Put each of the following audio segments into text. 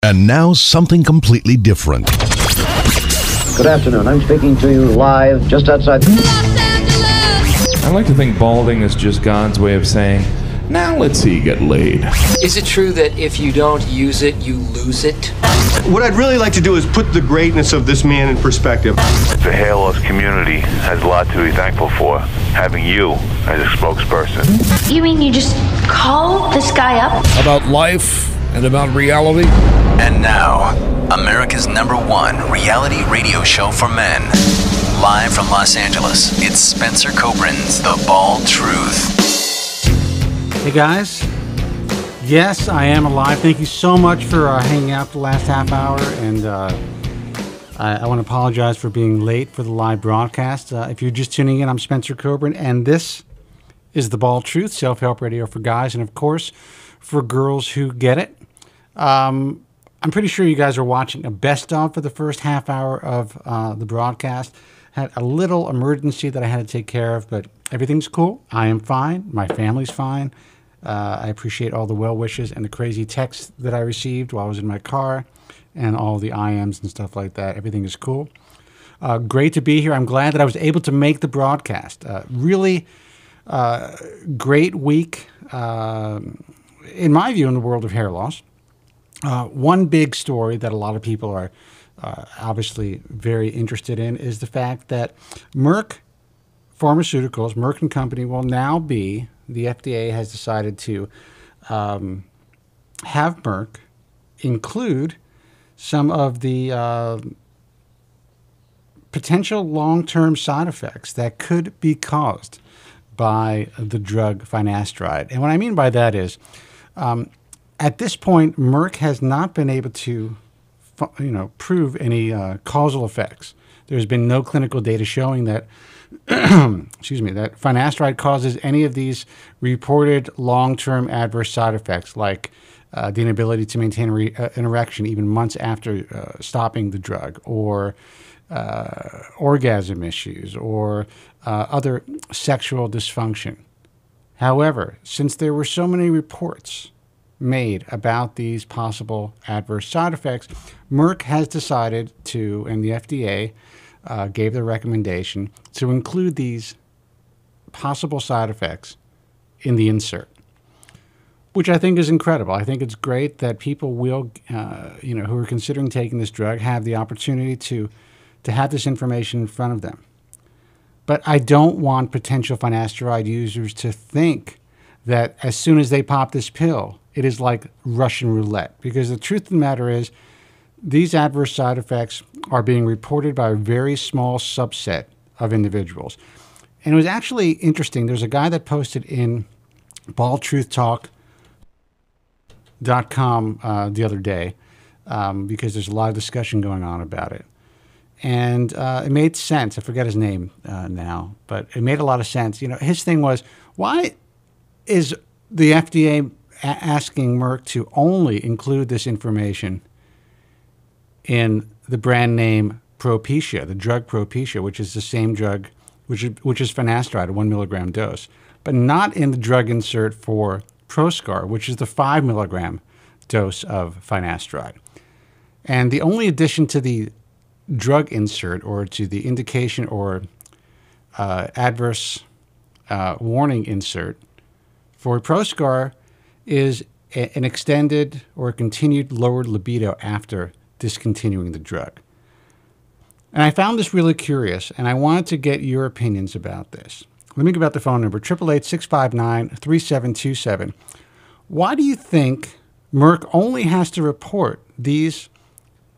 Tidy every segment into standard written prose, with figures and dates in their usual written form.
And now something completely different. Good afternoon. I'm speaking to you live just outside Los Angeles. I like to think balding is just God's way of saying, now let's see you get laid. Is it true that if you don't use it, you lose it? What I'd really like to do is put the greatness of this man in perspective. The hair loss community has a lot to be thankful for, having you as a spokesperson. You mean you just call this guy up? About life and about reality? And now, America's #1 reality radio show for men. Live from Los Angeles, it's Spencer Kobren's The Bald Truth. Hey guys, yes, I am alive. Thank you so much for hanging out the last half hour, and I want to apologize for being late for the live broadcast. If you're just tuning in, I'm Spencer Kobren, and this is The Bald Truth, self-help radio for guys, and of course, for girls who get it. I'm pretty sure you guys are watching a best of for the first half hour of the broadcast. Had a little emergency that I had to take care of, but everything's cool. I am fine. My family's fine. I appreciate all the well wishes and the crazy texts that I received while I was in my car and all the IMs and stuff like that. Everything is cool. Great to be here. I'm glad that I was able to make the broadcast. Really great week, in my view, in the world of hair loss. One big story that a lot of people are obviously very interested in is the fact that Merck Pharmaceuticals, Merck and Company, will now be, the FDA has decided to have Merck include some of the potential long-term side effects that could be caused by the drug Finasteride. And what I mean by that is, at this point, Merck has not been able to, prove any causal effects. There's been no clinical data showing that, excuse me, that Finasteride causes any of these reported long-term adverse side effects, like the inability to maintain an erection even months after stopping the drug, or orgasm issues, or other sexual dysfunction. However, since there were so many reports made about these possible adverse side effects, Merck has decided to, and the FDA gave the recommendation to include these possible side effects in the insert, which I think is incredible. I think it's great that people will, who are considering taking this drug, have the opportunity to have this information in front of them. But I don't want potential Finasteride users to think that as soon as they pop this pill, it is like Russian roulette, because the truth of the matter is these adverse side effects are being reported by a very small subset of individuals. And it was actually interesting. There's a guy that posted in baldtruthtalk.com the other day, because there's a lot of discussion going on about it. And it made sense. I forget his name now, but it made a lot of sense. His thing was, why is the FDA asking Merck to only include this information in the brand name Propecia, the drug Propecia, which is the same drug, which is Finasteride, a 1 milligram dose, but not in the drug insert for Proscar, which is the 5 milligram dose of Finasteride. And the only addition to the drug insert, or to the indication or adverse warning insert for Proscar, is an extended or continued lowered libido after discontinuing the drug. And I found this really curious, and I wanted to get your opinions about this. Let me give out the phone number, 888-659-3727. Why do you think Merck only has to report these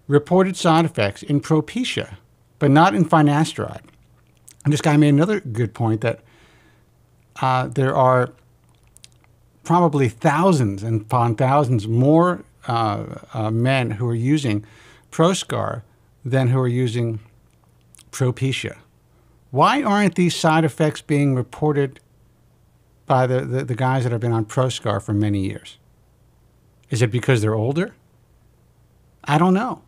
reported side effects in Propecia, but not in Finasteride? And this guy made another good point that there are probably thousands and upon thousands more men who are using Proscar than who are using Propecia. Why aren't these side effects being reported by the guys that have been on Proscar for many years? Is it because they're older? I don't know.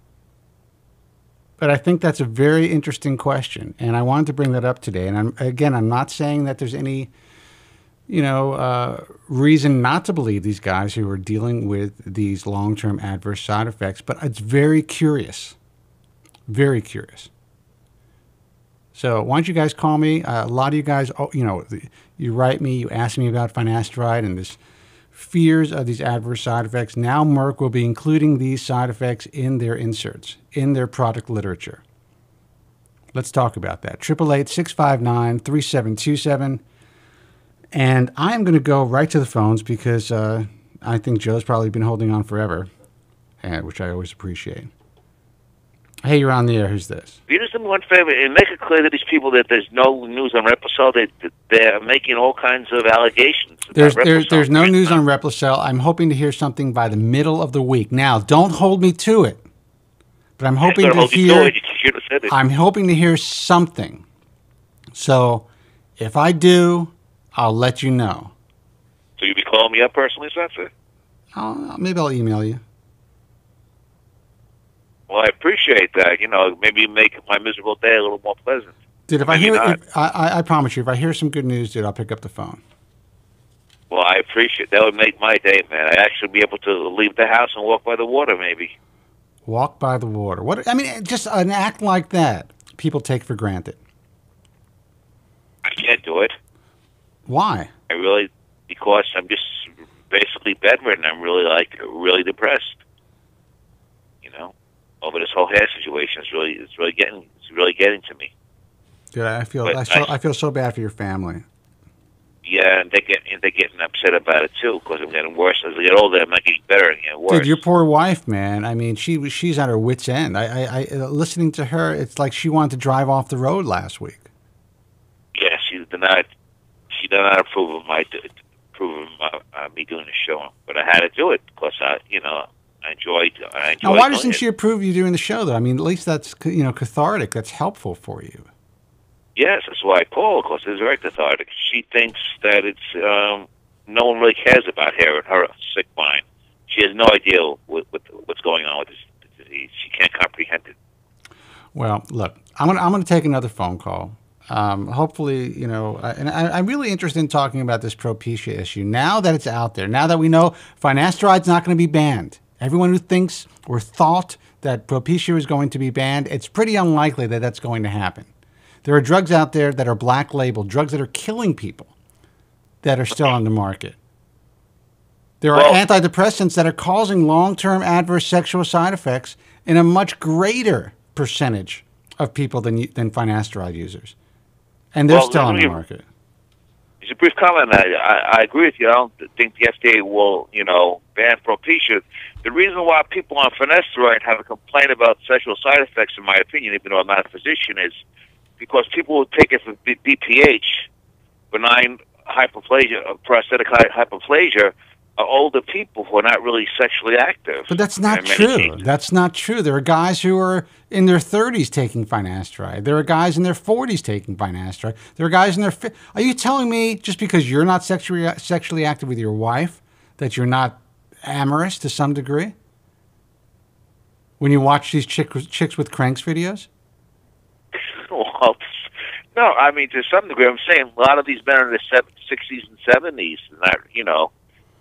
But I think that's a very interesting question, and I wanted to bring that up today. And I'm not saying that there's any reason not to believe these guys who are dealing with these long-term adverse side effects, but it's very curious. Very curious. So why don't you guys call me? A lot of you guys, you write me, you ask me about finasteride and this fears of these adverse side effects. Now Merck will be including these side effects in their inserts, in their product literature. Let's talk about that. 888-659-3727. And I'm going to go right to the phones because I think Joe's probably been holding on forever, which I always appreciate. Hey, you're on the air. Who's this? You do me one favor and make it clear to these people that there's no news on Reposol. They're making all kinds of allegations. There's no news on Reposol. I'm hoping to hear something by the middle of the week. Now, don't hold me to it, but I'm hoping to hear. I'm hoping to hear something. So, if I do, I'll let you know. So you'll be calling me up personally, Spencer? Maybe I'll email you. Well, I appreciate that. Maybe make my miserable day a little more pleasant. Dude, I promise you, if I hear some good news, dude, I'll pick up the phone. Well, I appreciate that. Would make my day, man. I'd actually be able to leave the house and walk by the water, maybe. Walk by the water. What? I mean, just an act like that, people take for granted. I can't do it. Why? Because I'm just basically bedridden. I'm really depressed. Over this whole hair situation, it's really getting to me. Dude, I feel so bad for your family. Yeah, and they're getting upset about it too because I'm getting worse as I get older. I'm not getting better and getting worse. Dude, your poor wife, man. I mean, she's at her wit's end. I listening to her, it's like she wanted to drive off the road last week. Yeah, she did not approve of me doing the show, but I had to do it because I enjoyed. Now, why doesn't she approve you doing the show, though? I mean, at least that's cathartic. That's helpful for you. Yes, that's why I call, because it's very cathartic. She thinks that it's no one really cares about her in her sick mind. She has no idea what's going on with this disease. She can't comprehend it. Well, look, I'm gonna take another phone call. Hopefully, and I'm really interested in talking about this Propecia issue now that it's out there. Now that we know Finasteride's not going to be banned. Everyone who thinks or thought that Propecia is going to be banned, it's pretty unlikely that that's going to happen. There are drugs out there that are black labeled, drugs that are killing people that are still on the market. There are antidepressants that are causing long-term adverse sexual side effects in a much greater percentage of people than Finasteride users. And they're still on the market. Just a brief comment. I agree with you. I don't think the FDA will, ban Propecia. The reason why people on Finasteride have a complaint about sexual side effects, in my opinion, even though I'm not a physician, is because people who take it for BPH, benign hyperplasia, prosthetic hyperplasia, are older people who are not really sexually active. But that's not true. That's not true. There are guys who are in their 30s taking Finasteride. There are guys in their 40s taking Finasteride. There are guys in their 50s. Are you telling me just because you're not sexually active with your wife that you're not amorous to some degree? When you watch these chicks with cranks videos? Well, no, I mean, to some degree, I'm saying a lot of these men are in their 60s and 70s. And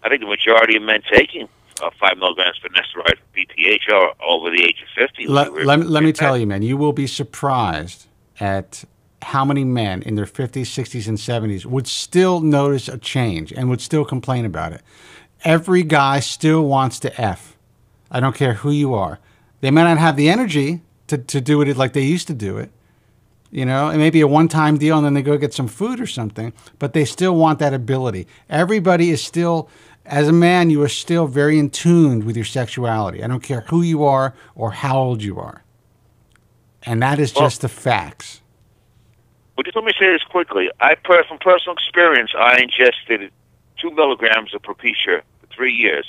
I think the majority of men taking 5 milligrams of Finasteride for BPH are over the age of 50. Let me tell you, man, you will be surprised at how many men in their 50s, 60s, and 70s would still notice a change and would still complain about it. Every guy still wants to F. I don't care who you are. They may not have the energy to do it like they used to do it. It may be a one-time deal and then they go get some food or something, but they still want that ability. Everybody is still, as a man, you are still very in tune with your sexuality. I don't care who you are or how old you are. And that is just the facts. Well, just let me say this quickly. From personal experience, I ingested 2 milligrams of Propecia for 3 years.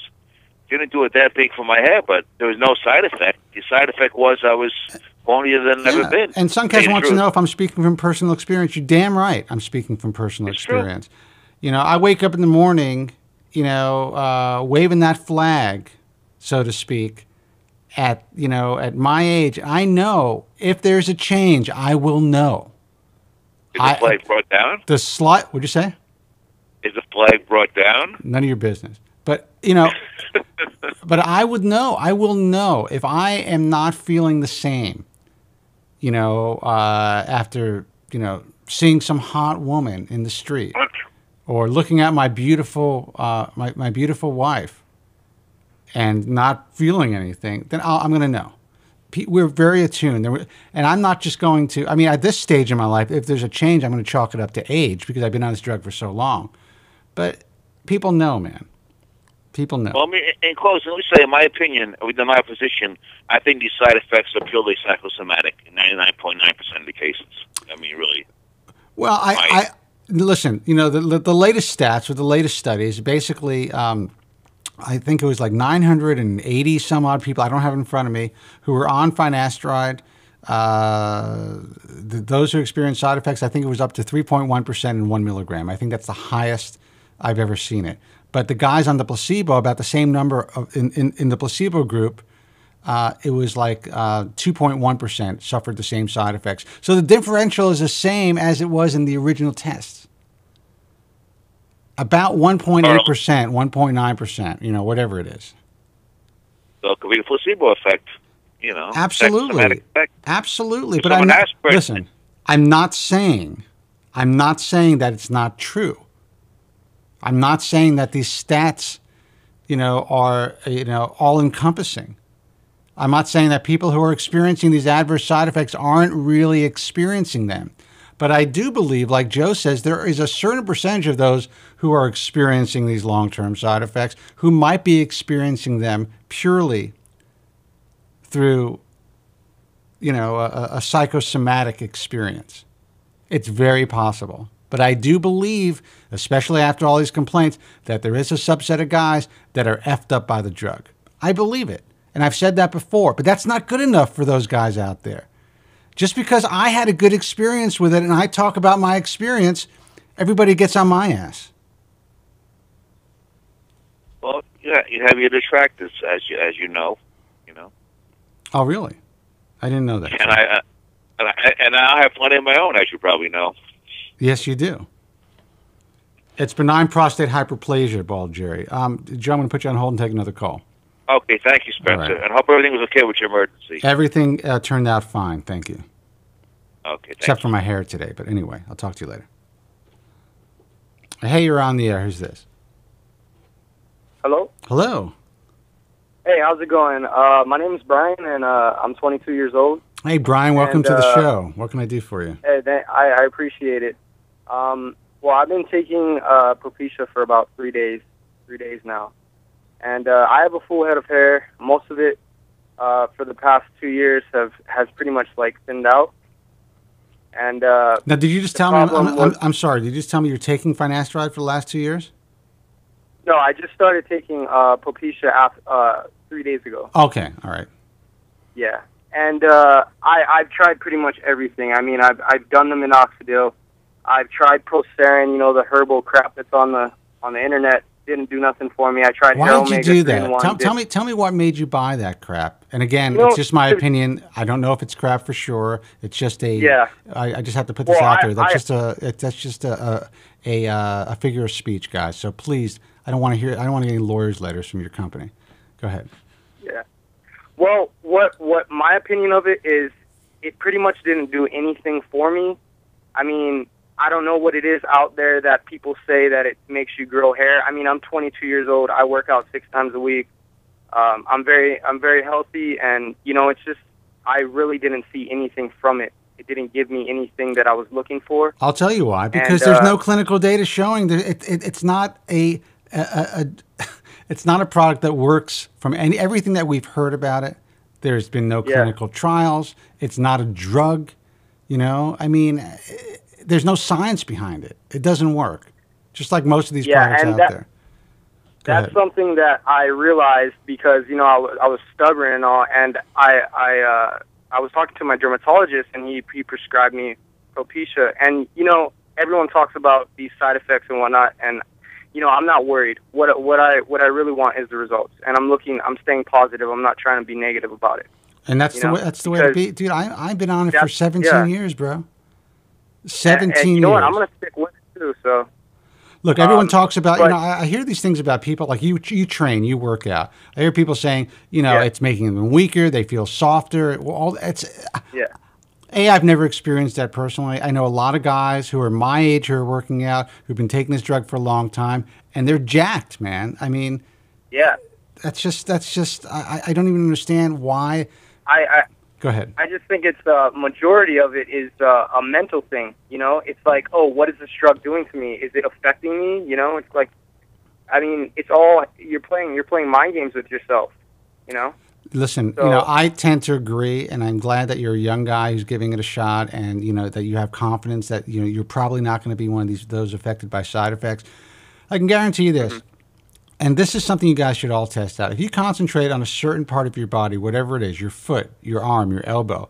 Didn't do it that big for my hair, but there was no side effect. The side effect was I was hornier than I've ever been. And Suncast wants to know if I'm speaking from personal experience. You're damn right I'm speaking from personal experience. True. I wake up in the morning, waving that flag, so to speak, at my age. I know if there's a change, I will know. Is the flag brought down? What'd you say? Is the flag brought down? None of your business. But, you know, but I would know. I will know if I am not feeling the same, you know, after, you know, seeing some hot woman in the street or looking at my beautiful, my beautiful wife and not feeling anything, then I'm going to know. We're very attuned. And I'm not just going to, I mean, at this stage in my life, if there's a change, I'm going to chalk it up to age because I've been on this drug for so long. But people know, man. People know. Well, I mean, in closing, let me say, in my opinion, within my position, I think these side effects are purely psychosomatic in 99.9% of the cases. I mean, really. Well, I listen, you know, the latest stats or the latest studies, basically, I think it was like 980 some odd people, I don't have it in front of me, who were on finasteride. Those who experienced side effects, I think it was up to 3.1% in 1 milligram. I think that's the highest I've ever seen it. But the guys on the placebo, about the same number of, in the placebo group, it was like 2.1% suffered the same side effects. So the differential is the same as it was in the original tests. About 1.8%, 1.9%, you know, whatever it is. So it could be a placebo effect, you know. Absolutely. Absolutely. But listen, I'm not saying that it's not true. I'm not saying that these stats, you know, are, you know, all-encompassing. I'm not saying that people who are experiencing these adverse side effects aren't really experiencing them. But I do believe, like Joe says, there is a certain percentage of those who are experiencing these long-term side effects who might be experiencing them purely through, you know, a psychosomatic experience. It's very possible. But I do believe, especially after all these complaints, that there is a subset of guys that are effed up by the drug. I believe it. And I've said that before. But that's not good enough for those guys out there. Just because I had a good experience with it and I talk about my experience, everybody gets on my ass. Well, yeah, you have your detractors, as you know. Oh, really? I didn't know that. And I have plenty of my own, as you probably know. Yes, you do. It's benign prostate hyperplasia, Bald Jerry. Joe, I'm going to put you on hold and take another call. Okay, thank you, Spencer. Right. And I hope everything was okay with your emergency. Everything turned out fine, thank you. Okay, except for my hair today, but anyway, I'll talk to you later. Hey, you're on the air. Who's this? Hello? Hello. Hey, how's it going? My name is Brian, and I'm 22 years old. Hey, Brian, welcome to the show. What can I do for you? Hey, I appreciate it. Well, I've been taking Propecia for about 3 days now. And I have a full head of hair. Most of it for the past 2 years has pretty much like thinned out. And now, did you just tell me? I'm sorry. Did you just tell me you're taking finasteride for the last 2 years? No, I just started taking Propecia 3 days ago. Okay, all right. Yeah, and I've tried pretty much everything. I mean, I've done the minoxidil. I've tried Procerin, you know, the herbal crap that's on the internet. Didn't do nothing for me. I tried. Why did you do that? Tell me what made you buy that crap. And again, it's just my opinion. I don't know if it's crap for sure. It's just a. Yeah. I just have to put this out there. That's just a figure of speech, guys. So please, I don't want to get any lawyers' letters from your company. Go ahead. Yeah. Well, what my opinion of it is, it pretty much didn't do anything for me. I mean, I don't know what it is out there that people say that it makes you grow hair. I mean, I'm 22 years old. I work out 6 times a week. I'm very healthy, and you know, it's just I really didn't see anything from it. It didn't give me anything that I was looking for. I'll tell you why. Because there's no clinical data showing that it's not it's not a product that works from everything that we've heard about it. There's been no clinical trials. It's not a drug. You know, I mean, there's no science behind it. It doesn't work. Just like most of these products out there. That's something that I realized because, you know, I was stubborn and all, and I was talking to my dermatologist, and he prescribed me Propecia. And, you know, everyone talks about these side effects and whatnot, and, you know, I'm not worried. What I really want is the results, and I'm staying positive. I'm not trying to be negative about it. And that's the way to be, dude. I've been on it for 17 years, bro. 17 years. You know what? I'm gonna stick with it too. So. Look, everyone talks about, I hear these things about people, like you train, you work out. I hear people saying, it's making them weaker, they feel softer. I've never experienced that personally. I know a lot of guys who are my age who are working out, who've been taking this drug for a long time, and they're jacked, man. I mean, that's just, I don't even understand why. Go ahead. I just think it's majority of it is a mental thing. It's like, oh, what is this drug doing to me? Is it affecting me? It's like, I mean, it's all you're playing mind games with yourself. Listen, I tend to agree, and I'm glad that you're a young guy who's giving it a shot, and that you have confidence that you're probably not going to be one of those affected by side effects. I can guarantee you this. And this is something you guys should all test out. If you concentrate on a certain part of your body, whatever it is, your foot, your arm, your elbow,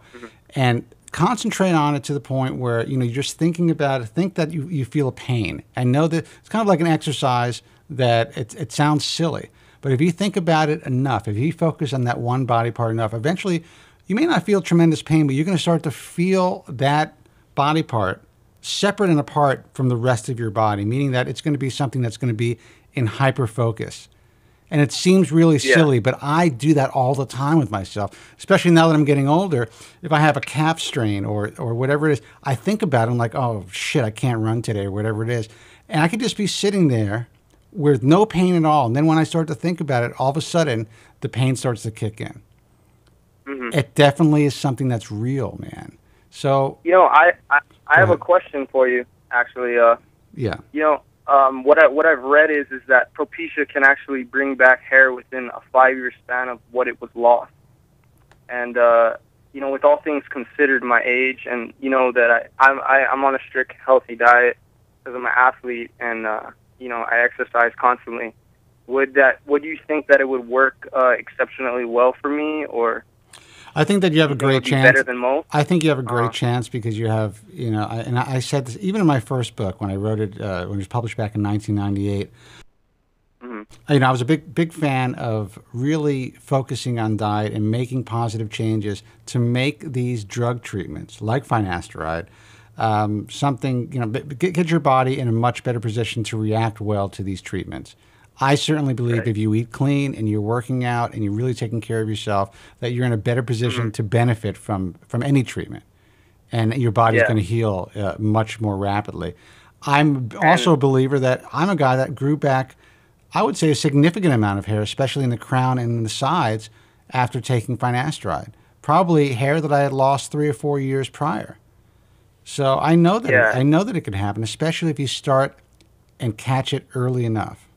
and concentrate on it to the point where, you're just thinking about it, think that you feel a pain. And know that it's kind of like an exercise that it sounds silly. But if you think about it enough, if you focus on that one body part enough, eventually you may not feel tremendous pain, but you're going to start to feel that body part separate and apart from the rest of your body, meaning that it's going to be something that's going to be in hyper focus. And it seems really silly, but I do that all the time with myself, especially now that I'm getting older. If I have a calf strain or whatever it is, I think about it. I'm like, oh, shit, I can't run today or whatever it is. And I could just be sitting there with no pain at all. And then when I start to think about it, all of a sudden, the pain starts to kick in. It definitely is something that's real, man. So, I have a question for you, actually. What I've read is that Propecia can actually bring back hair within a 5-year span of what it was lost. And with all things considered, my age, and that I'm on a strict healthy diet because I'm an athlete, and I exercise constantly. Would you think that it would work exceptionally well for me, or? I think that you have a great chance. Better than most? I think you have a great chance because you have, and I said this even in my first book when I wrote it, when it was published back in 1998. I was a big fan of really focusing on diet and making positive changes to make these drug treatments like Finasteride something, get your body in a much better position to react well to these treatments. I certainly believe if you eat clean and you're working out and you're really taking care of yourself, that you're in a better position to benefit from any treatment, and your body's going to heal much more rapidly. I'm also a believer that I'm a guy that grew back, I would say, a significant amount of hair, especially in the crown and in the sides, after taking Finasteride. Probably hair that I had lost 3 or 4 years prior. So I know that it can happen, especially if you start and catch it early enough.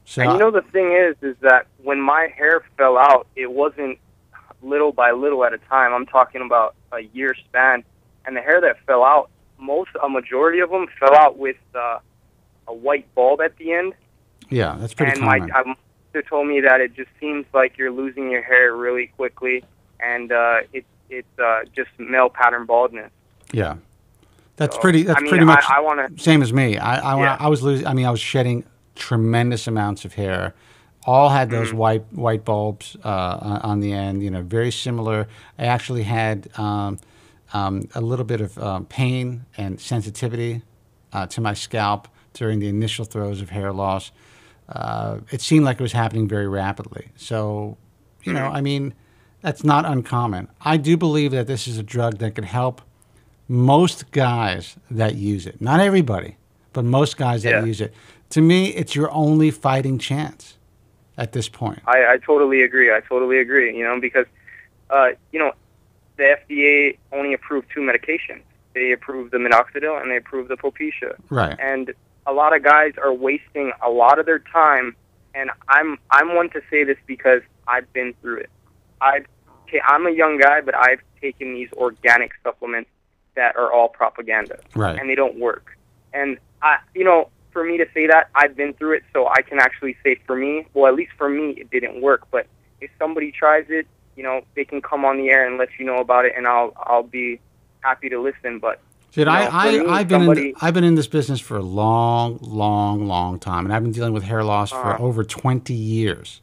So, and the thing is that when my hair fell out, it wasn't little by little at a time. I'm talking about a year span. And the hair that fell out, a majority of them fell out with a white bulb at the end. Yeah, that's pretty common. And my doctor told me that it just seems like you're losing your hair really quickly, and it's just male pattern baldness. Yeah, that's pretty much same as me. I was shedding tremendous amounts of hair. All had those white bulbs on the end. Very similar. I actually had a little bit of pain and sensitivity to my scalp during the initial throes of hair loss. It seemed like it was happening very rapidly. So, that's not uncommon. I do believe that this is a drug that can help most guys that use it. Not everybody, but most guys that use it. To me, it's your only fighting chance at this point. I totally agree. Because, the FDA only approved 2 medications. They approved the minoxidil and they approved the Propecia. Right. And a lot of guys are wasting a lot of their time, and I'm one to say this because I've been through it. I'm a young guy, but I've taken these organic supplements that are all propaganda. Right. And they don't work. And, for me to say that, I've been through it, so I can actually say for me, well, at least for me, it didn't work. But if somebody tries it, they can come on the air and let you know about it, and I'll be happy to listen. But I've been in this business for a long, long, long time, and I've been dealing with hair loss for over 20 years.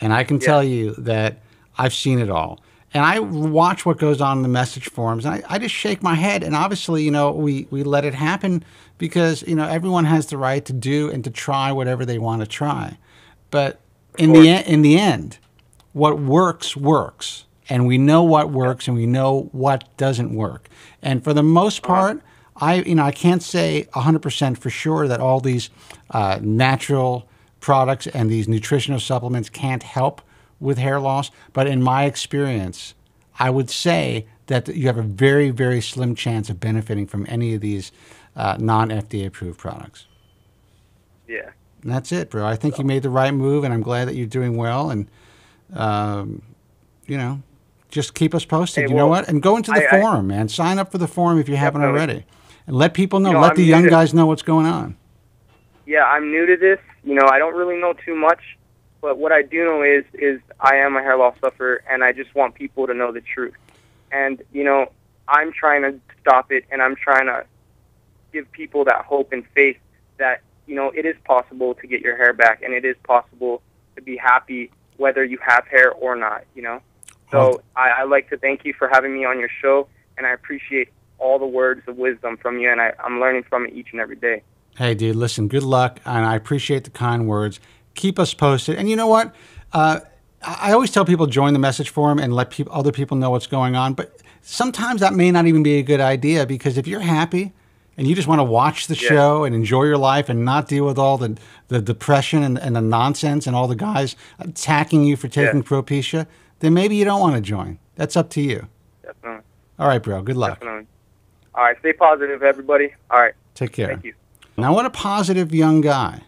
And I can tell you that I've seen it all. And I watch what goes on in the message forums, and I just shake my head. And obviously, we let it happen because, everyone has the right to do and to try whatever they want to try. But in the end, what works, works. And we know what works and we know what doesn't work. And for the most part, I can't say 100% for sure that all these natural products and these nutritional supplements can't help with hair loss. But in my experience, I would say that you have a very, very slim chance of benefiting from any of these non-FDA approved products. Yeah. And that's it, bro. I think you made the right move, and I'm glad that you're doing well. And, just keep us posted. Hey, you know what? And go into the forum, man. Sign up for the forum if you haven't already. And let people know. Let the young guys know what's going on. Yeah, I'm new to this. I don't really know too much. But what I do know is I am a hair loss sufferer, and I just want people to know the truth. And, I'm trying to stop it, and I'm trying to give people that hope and faith that, it is possible to get your hair back, and it is possible to be happy whether you have hair or not, So I like to thank you for having me on your show, and I appreciate all the words of wisdom from you, and I'm learning from it each and every day. Hey, dude, listen, good luck, and I appreciate the kind words. Keep us posted. And you know what? I always tell people join the message forum and let other people know what's going on. But sometimes that may not even be a good idea, because if you're happy and you just want to watch the show and enjoy your life and not deal with all the depression and the nonsense and all the guys attacking you for taking Propecia, then maybe you don't want to join. That's up to you. Definitely. All right, bro. Good luck. Definitely. All right. Stay positive, everybody. All right. Take care. Thank you. Now, what a positive young guy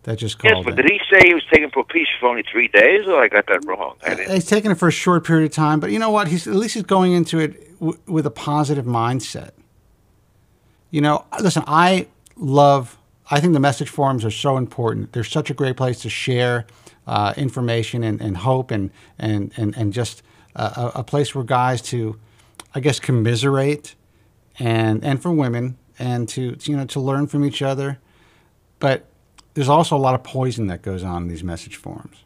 that just called Yes, but did he say he was taking Propecia for only 3 days, or I got that wrong? He's taking it for a short period of time, but you know what? At least he's going into it with a positive mindset. Listen, I think the message forums are so important. They're such a great place to share information and hope and just a place where guys to, I guess, commiserate and for women and to learn from each other. But there's also a lot of poison that goes on in these message forums.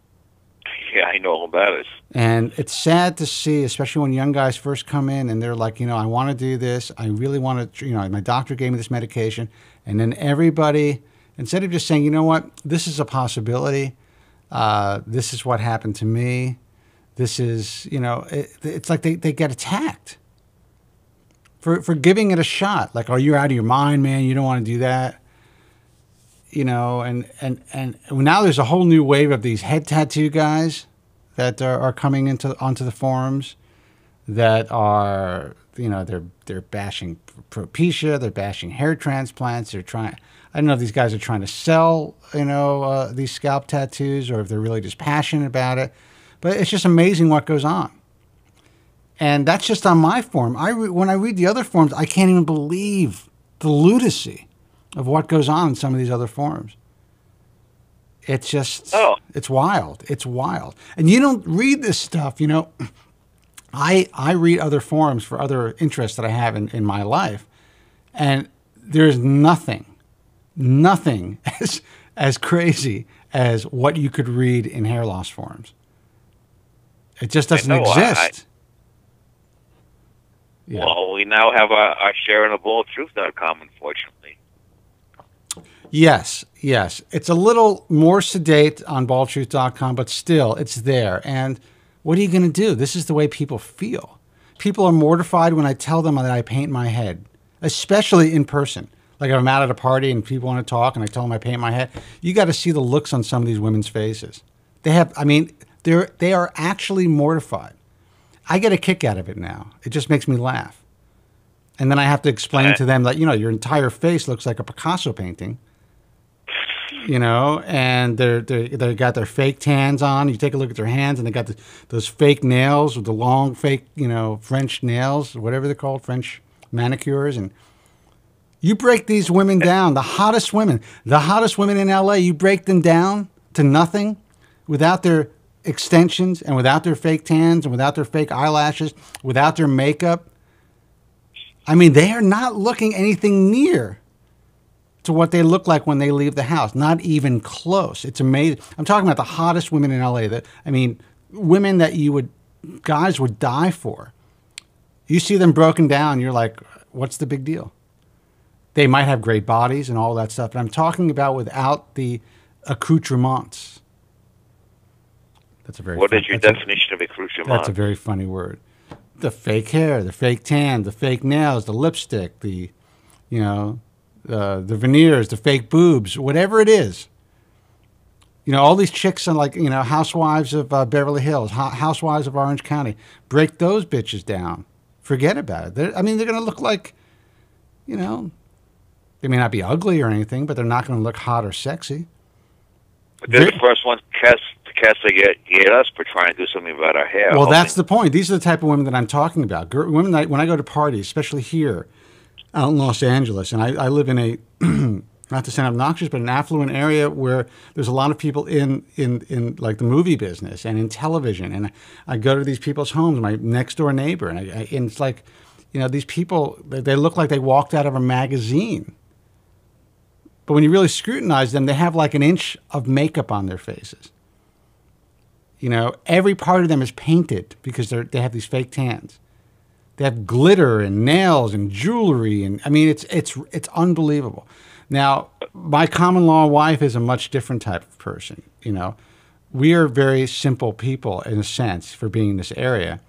Yeah, I know all about it. And it's sad to see, especially when young guys first come in and they're like, I want to do this. I really want to, my doctor gave me this medication. And then everybody, instead of just saying, you know what, this is a possibility. This is what happened to me. This is, it's like they get attacked for giving it a shot. Like, oh, you're out of your mind, man. You don't want to do that. And now there's a whole new wave of these head tattoo guys that are coming onto the forums that are, they're bashing Propecia, they're bashing hair transplants, I don't know if these guys are trying to sell, these scalp tattoos, or if they're really just passionate about it. But it's just amazing what goes on. And that's just on my forum. When I read the other forums, I can't even believe the lunacy of what goes on in some of these other forums. It's just, it's wild. It's wild. And you don't read this stuff, I read other forums for other interests that I have in my life. And there's nothing as crazy as what you could read in hair loss forums. It just doesn't exist. Well, we now have our share of baldtruth.com, unfortunately. Yes. It's a little more sedate on baldtruth.com, but still, it's there. And what are you going to do? This is the way people feel. People are mortified when I tell them that I paint my head, especially in person. Like if I'm out at a party and people want to talk and I tell them I paint my head, you got to see the looks on some of these women's faces. They are actually mortified. I get a kick out of it now. It just makes me laugh. And then I have to explain to them that, your entire face looks like a Picasso painting. And they got their fake tans on. You take a look at their hands, and they got those fake nails with the long fake, French nails, whatever they're called, French manicures. And you break these women down, the hottest women in LA, you break them down to nothing without their extensions and without their fake tans and without their fake eyelashes, without their makeup. I mean, they are not looking anything near to what they look like when they leave the house. Not even close. It's amazing. I'm talking about the hottest women in LA. Women that you would guys would die for. You see them broken down, you're like, what's the big deal? They might have great bodies and all that stuff, but I'm talking about without the accoutrements. That's a very. What is your definition of accoutrement? That's a very funny word. The fake hair, the fake tan, the fake nails, the lipstick, the veneers, the fake boobs, whatever it is. All these chicks are like, housewives of Beverly Hills, housewives of Orange County. Break those bitches down. Forget about it. They're going to look like, they may not be ugly or anything, but they're not going to look hot or sexy. But they're the first ones to get us for trying to do something about our hair. Well, that's the point. These are the type of women that I'm talking about. Women that, when I go to parties, especially here out in Los Angeles, and I live in a, not to sound obnoxious, but an affluent area where there's a lot of people in like the movie business and in television. And I go to these people's homes, my next door neighbor, and it's like, these people, they look like they walked out of a magazine. But when you really scrutinize them, they have like an inch of makeup on their faces. Every part of them is painted because they have these fake tans. They have glitter and nails and jewelry, and I mean, it's unbelievable. Now, my common law wife is a much different type of person. We are very simple people in a sense for being in this area,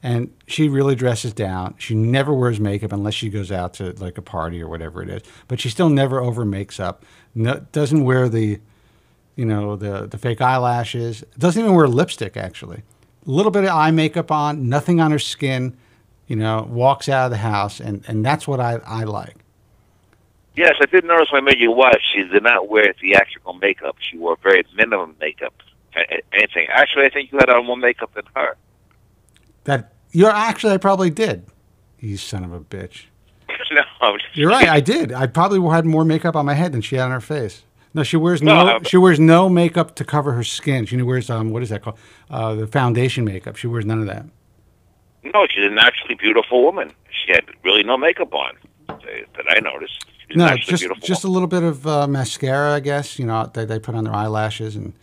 and she really dresses down. She never wears makeup unless she goes out to like a party or whatever it is. But she still never over makes up. Doesn't wear the fake eyelashes. Doesn't even wear lipstick, actually. A little bit of eye makeup on, nothing on her skin, walks out of the house, and that's what I like. Yes, I did notice when I met your wife, she did not wear theatrical makeup. She wore very minimum makeup. Anything. Actually, I think you had on more makeup than her. I probably did. You son of a bitch. No, you're right. I did. I probably had more makeup on my head than she had on her face. No, she wears no makeup to cover her skin. She wears what is that called? The foundation makeup. She wears none of that. No, she's a naturally beautiful woman. She had really no makeup on that I noticed. No, just a little bit of mascara, I guess. They put on their eyelashes and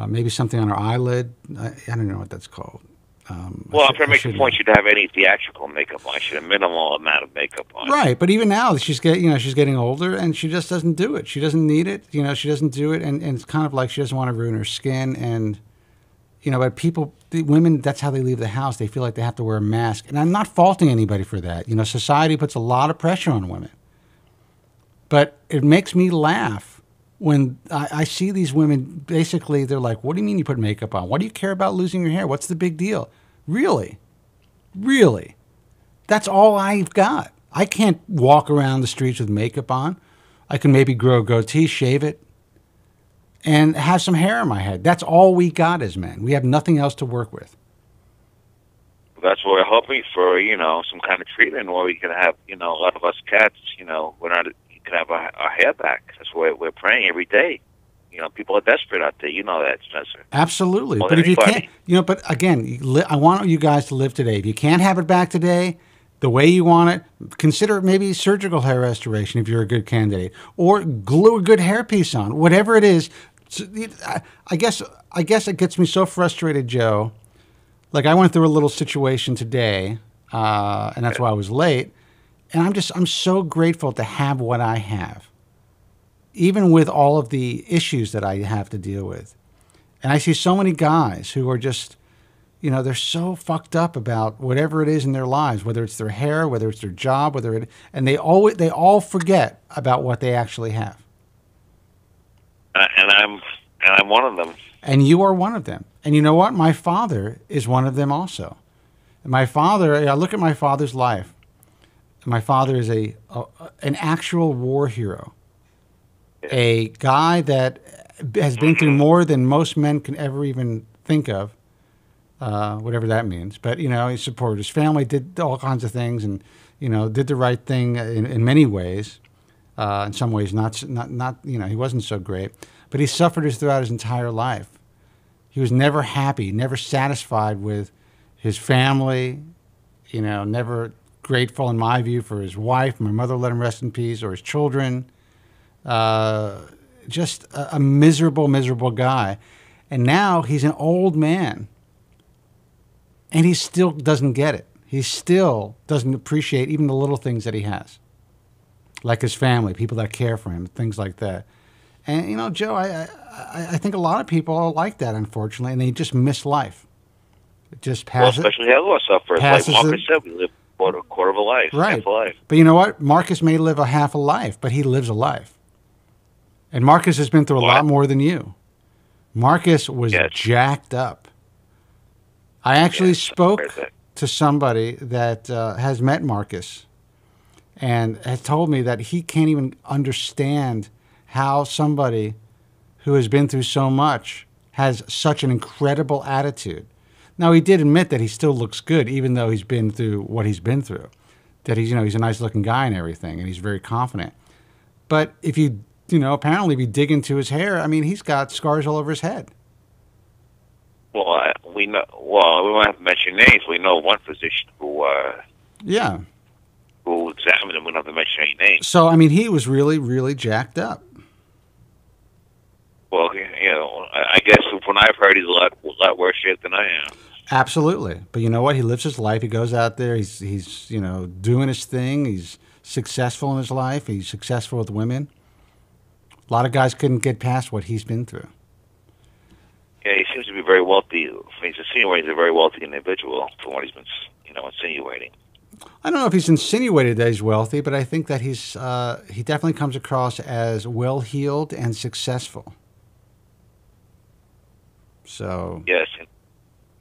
maybe something on her eyelid. I don't know what that's called. Well, I'm trying to make the point she'd have any theatrical makeup on. She had a minimal amount of makeup on. Right, but even now she's getting older, and she just doesn't do it. She doesn't need it. She doesn't do it, and it's kind of like she doesn't want to ruin her skin. And but women, that's how they leave the house. They feel like they have to wear a mask, and I'm not faulting anybody for that. Society puts a lot of pressure on women, but it makes me laugh when I see these women. Basically, they're like, what do you mean you put makeup on? What do you care about losing your hair? What's the big deal? Really? That's all I've got. I can't walk around the streets with makeup on. I can maybe grow a goatee, shave it, and have some hair in my head. That's all we got as men. We have nothing else to work with. That's what we're hoping for, some kind of treatment where we can have, a lot of us cats, can have our hair back. That's what we're praying every day. People are desperate out there. You know that, Spencer. Absolutely. But if you can't, but again, I want you guys to live today. If you can't have it back today, the way you want it, consider maybe surgical hair restoration if you're a good candidate, or glue a good hairpiece on, whatever it is. I guess it gets me so frustrated, Joe. Like I went through a little situation today, and that's why I was late. And I'm so grateful to have what I have, even with all of the issues that I have to deal with. And I see so many guys who are just, they're so fucked up about whatever it is in their lives, whether it's their hair, whether it's their job, and they all forget about what they actually have. And I'm one of them. And you are one of them. And you know what? My father is one of them also. And my father, I look at my father's life. My father is an actual war hero, a guy that has been through more than most men can ever even think of, whatever that means. But, he supported his family, did all kinds of things, and, did the right thing in many ways. In some ways, not he wasn't so great. But he suffered throughout his entire life. He was never happy, never satisfied with his family, never grateful, in my view, for his wife. My mother, let him rest in peace, or his children. Just a miserable, miserable guy. And now he's an old man. And he still doesn't get it. He still doesn't appreciate even the little things that he has, like his family, people that care for him, things like that. And, you know, Joe, I think a lot of people are like that, unfortunately, and they just miss life. It just passes. Well, especially hair loss sufferers. Like Marcus said, we live a quarter of a life, right. half a life. But you know what? Marcus may live a half a life, but he lives a life. And Marcus has been through a lot more than you. Marcus was jacked up. I actually spoke to somebody that has met Marcus and has told me that he can't even understand how somebody who has been through so much has such an incredible attitude. Now, he did admit that he still looks good, even though he's been through what he's been through. That he's, you know, he's a nice-looking guy and everything, and he's very confident. But if you know, apparently if you dig into his hair, I mean, he's got scars all over his head. Well, we know. Well, we won't have to mention names. We know one physician who who examined him. We don't have to mention any names. So, I mean, he was really, really jacked up. Well, you know, I guess from what I've heard, he's a lot worse shape than I am. Absolutely. But you know what? He lives his life. He goes out there. He's you know, doing his thing. He's successful in his life. He's successful with women. A lot of guys couldn't get past what he's been through. Yeah, he seems to be very wealthy. He's insinuating he's a very wealthy individual from what he's been, you know, insinuating. I don't know if he's insinuated that he's wealthy, but I think that he definitely comes across as well-heeled and successful. So yes, and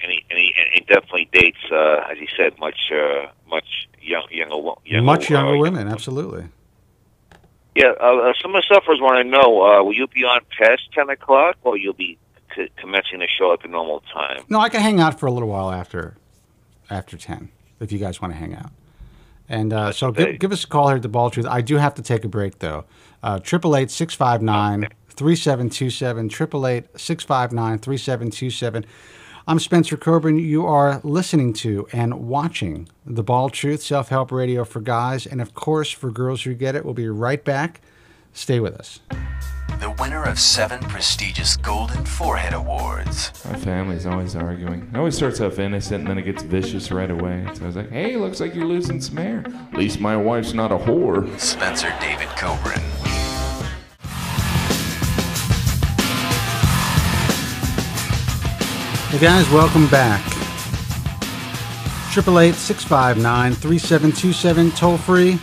he definitely dates, as he said, much younger women. Absolutely. Yeah, some of the sufferers want to know: will you be on past 10 o'clock, or you'll be commencing the show at the normal time? No, I can hang out for a little while after 10 if you guys want to hang out. And so give us a call here at the Ball Truth. I do have to take a break though. 888-659-3727. 888-659-3727. I'm Spencer Kobren. You are listening to and watching The Ball Truth, self-help radio for guys, and of course for girls who get it. We'll be right back. Stay with us. The winner of 7 prestigious Golden Forehead Awards. My family's always arguing. It always starts off innocent and then it gets vicious right away. So I was like, hey, looks like you're losing some hair. At least my wife's not a whore. Spencer David Kobren. Hey guys, welcome back. 888-659-3727, toll free.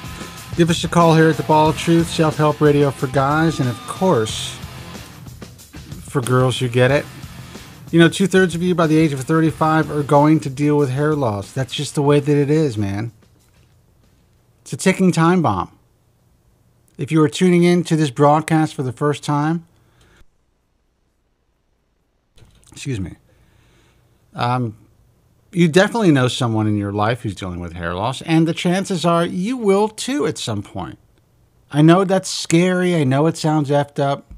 Give us a call here at the Ball of Truth, self-help radio for guys, and of course, for girls who get it. You know, 2/3 of you by the age of 35 are going to deal with hair loss. That's just the way that it is, man. It's a ticking time bomb. If you are tuning in to this broadcast for the first time, excuse me, you definitely know someone in your life who's dealing with hair loss, and the chances are you will too at some point. I know that's scary. I know it sounds effed up.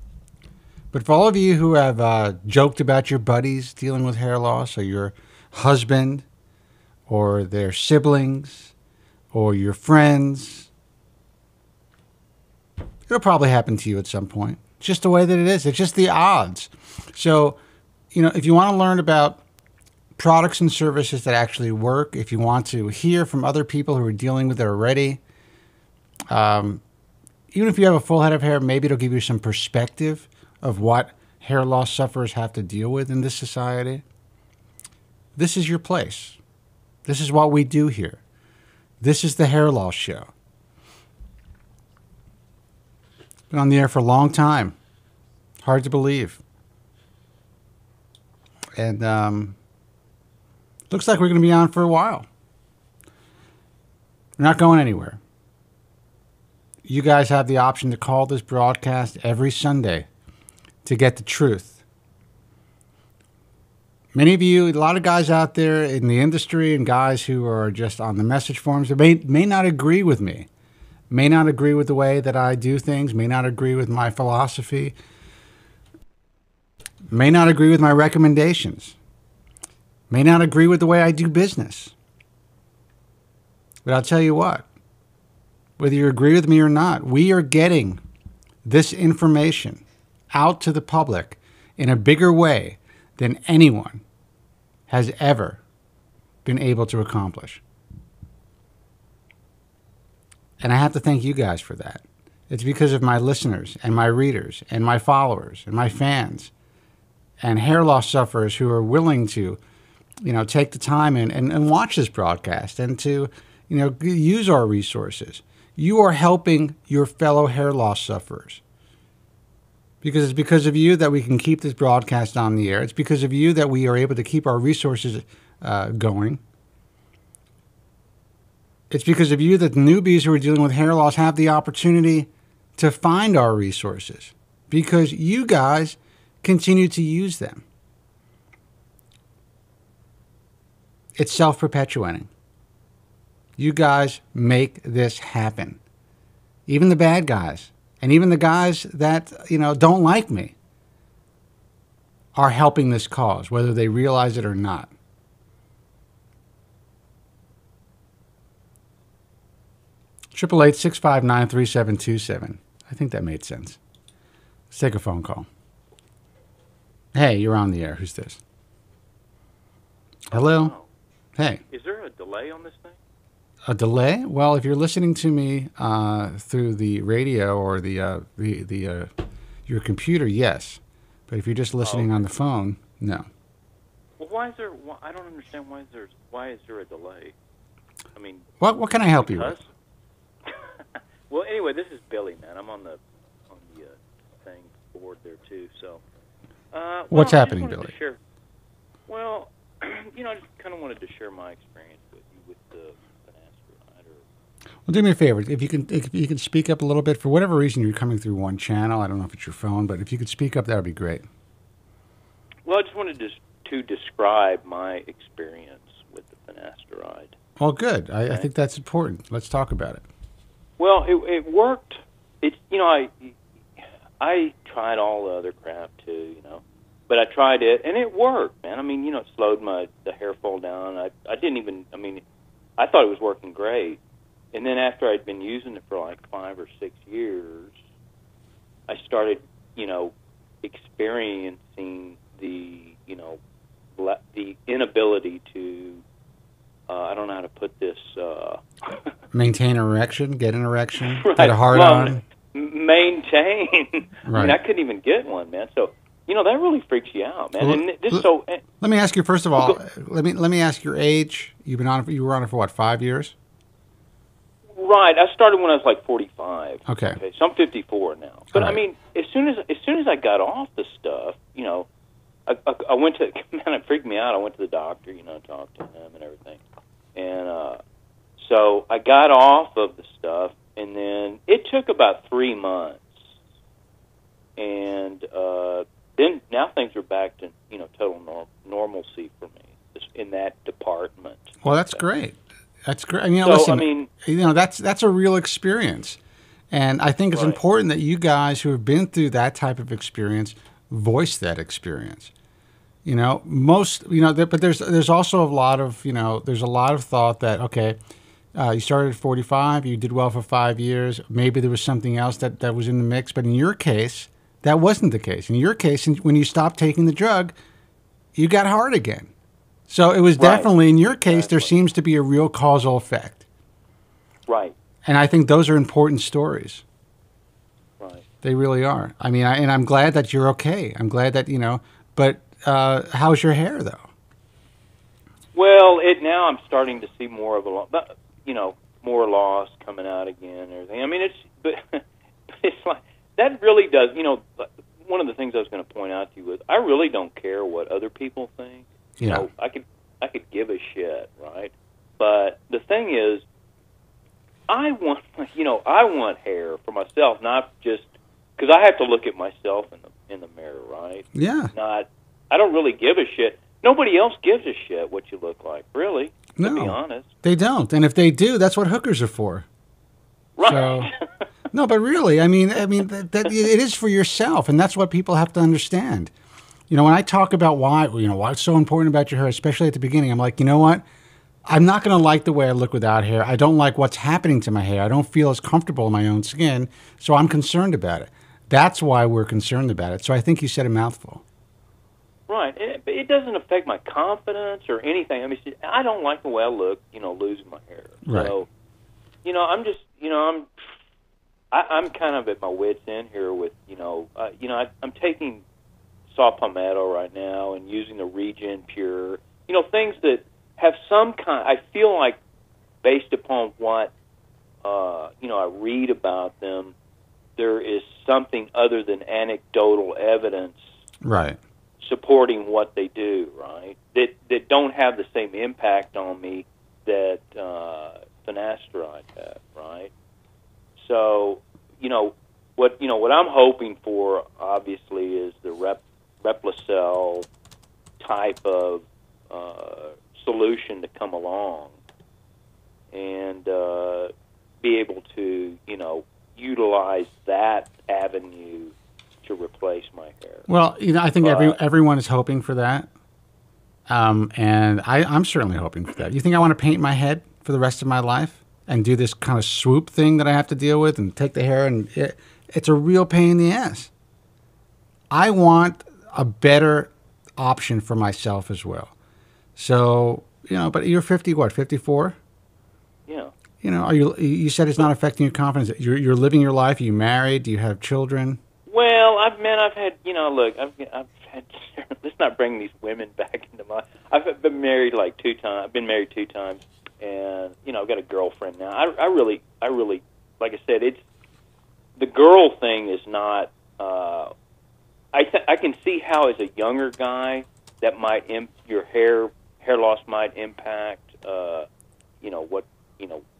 But for all of you who have joked about your buddies dealing with hair loss, or your husband, or their siblings, or your friends, it'll probably happen to you at some point. It's just the way that it is. It's just the odds. So, you know, if you want to learn about products and services that actually work, if you want to hear from other people who are dealing with it already, even if you have a full head of hair, maybe it'll give you some perspective of what hair loss sufferers have to deal with in this society. This is your place. This is what we do here. This is the Hair Loss Show. Been on the air for a long time. Hard to believe. And looks like we're going to be on for a while. We're not going anywhere. You guys have the option to call this broadcast every Sunday to get the truth. Many of you, a lot of guys out there in the industry and guys who are just on the message forums, they may not agree with me, may not agree with the way that I do things, may not agree with my philosophy, may not agree with my recommendations, may not agree with the way I do business. But I'll tell you what, whether you agree with me or not, we are getting this information out to the public in a bigger way than anyone has ever been able to accomplish. And I have to thank you guys for that. It's because of my listeners and my readers and my followers and my fans and hair loss sufferers who are willing to, take the time and watch this broadcast and to, use our resources. You are helping your fellow hair loss sufferers. Because it's because of you that we can keep this broadcast on the air. It's because of you that we are able to keep our resources going. It's because of you that the newbies who are dealing with hair loss have the opportunity to find our resources. Because you guys continue to use them. It's self-perpetuating. You guys make this happen. Even the bad guys, and even the guys that, don't like me, are helping this cause, whether they realize it or not. Triple 8-659-3727. I think that made sense. Let's take a phone call. Hey, you're on the air. Who's this? Hello? Hey. Is there a delay on this thing? A delay? Well, if you're listening to me through the radio or the your computer, yes. But if you're just listening on the phone, no. Well, why is there? I don't understand why is there a delay? I mean, what can I help you with? Well, anyway, this is Billy, man. I'm on the thing board there too. So, what's happening, Billy? Well, I just kind of wanted to share my experience with you with the Finasteride. Well, do me a favor. If you can speak up a little bit. For whatever reason, you're coming through one channel. I don't know if it's your phone, but if you could speak up, that would be great. Well, I just wanted to describe my experience with the Finasteride. Well, good. I think that's important. Let's talk about it. Well, it worked. It's I tried all the other crap too, but I tried it and it worked, man. I mean, it slowed the hair fall down. I didn't even. I mean, I thought it was working great, and then after I'd been using it for like 5 or 6 years, I started, experiencing the inability to. I don't know how to put this. Maintain erection, get an erection, right. get a hard on. Maintain. Right. I mean, I couldn't even get one, man. So, that really freaks you out, man. Well, let me ask you first of all. Let me ask your age. You were on it for what, 5 years? Right. I started when I was like 45. Okay. So I'm 54 now. But right. I mean, as soon as I got off the stuff, I went to, man, it freaked me out. I went to the doctor, talked to him and everything. And so I got off of the stuff, and then it took about 3 months. And then now things are back to, total normalcy for me in that department. Well, that's great. That's great. Listen, that's a real experience. And I think it's important that you guys who have been through that type of experience voice that experience. But there's also a lot of, there's a lot of thought that, okay, you started at 45, you did well for 5 years, maybe there was something else that was in the mix, but in your case, that wasn't the case. In your case, when you stopped taking the drug, you got hard again. So it was definitely, in your case, there seems to be a real causal effect. Right. And I think those are important stories. Right. They really are. I mean, and I'm glad that you're okay. I'm glad that, but how's your hair, though? Well, now I'm starting to see more of more loss coming out again and everything. I mean, it's like, that really does, one of the things I was going to point out to you was, I really don't care what other people think. Yeah. I could give a shit, right? But the thing is, I want hair for myself, not just, because I have to look at myself in the mirror, right? Yeah. I don't really give a shit. Nobody else gives a shit what you look like, really, to be honest. They don't. And if they do, that's what hookers are for. Right. So, no, but really, I mean, that it is for yourself, and that's what people have to understand. When I talk about why it's so important about your hair, especially at the beginning, I'm like, you know what? I'm not going to like the way I look without hair. I don't like what's happening to my hair. I don't feel as comfortable in my own skin, so I'm concerned about it. That's why we're concerned about it. So I think you said a mouthful. Right. But it doesn't affect my confidence or anything. I mean, I don't like the way I look, losing my hair. Right. So, I'm just, I'm kind of at my wit's end here with, I'm taking saw palmetto right now and using the Regen Pure, things that have some kind, I feel like based upon what, I read about them, there is something other than anecdotal evidence right, supporting what they do, right? That don't have the same impact on me that finasteride had, right? So, what I'm hoping for, obviously, is the Replacel type of solution to come along and be able to, utilize that avenue to replace my hair. Well, I think everyone is hoping for that, and I'm certainly hoping for that. You think I want to paint my head for the rest of my life and do this kind of swoop thing that I have to deal with and take the hair, and it's a real pain in the ass. I want a better option for myself as well. So, but you're 50, what, 54? Yeah. Are you said it's not affecting your confidence. You're living your life. Are you married? Do you have children? Well, I've had, look, I've had, let's not bring these women back into my, I've been married like 2 times. I've been married 2 times, and, I've got a girlfriend now. I really, like I said, the girl thing is not, I can see how as a younger guy that might, your hair loss might impact,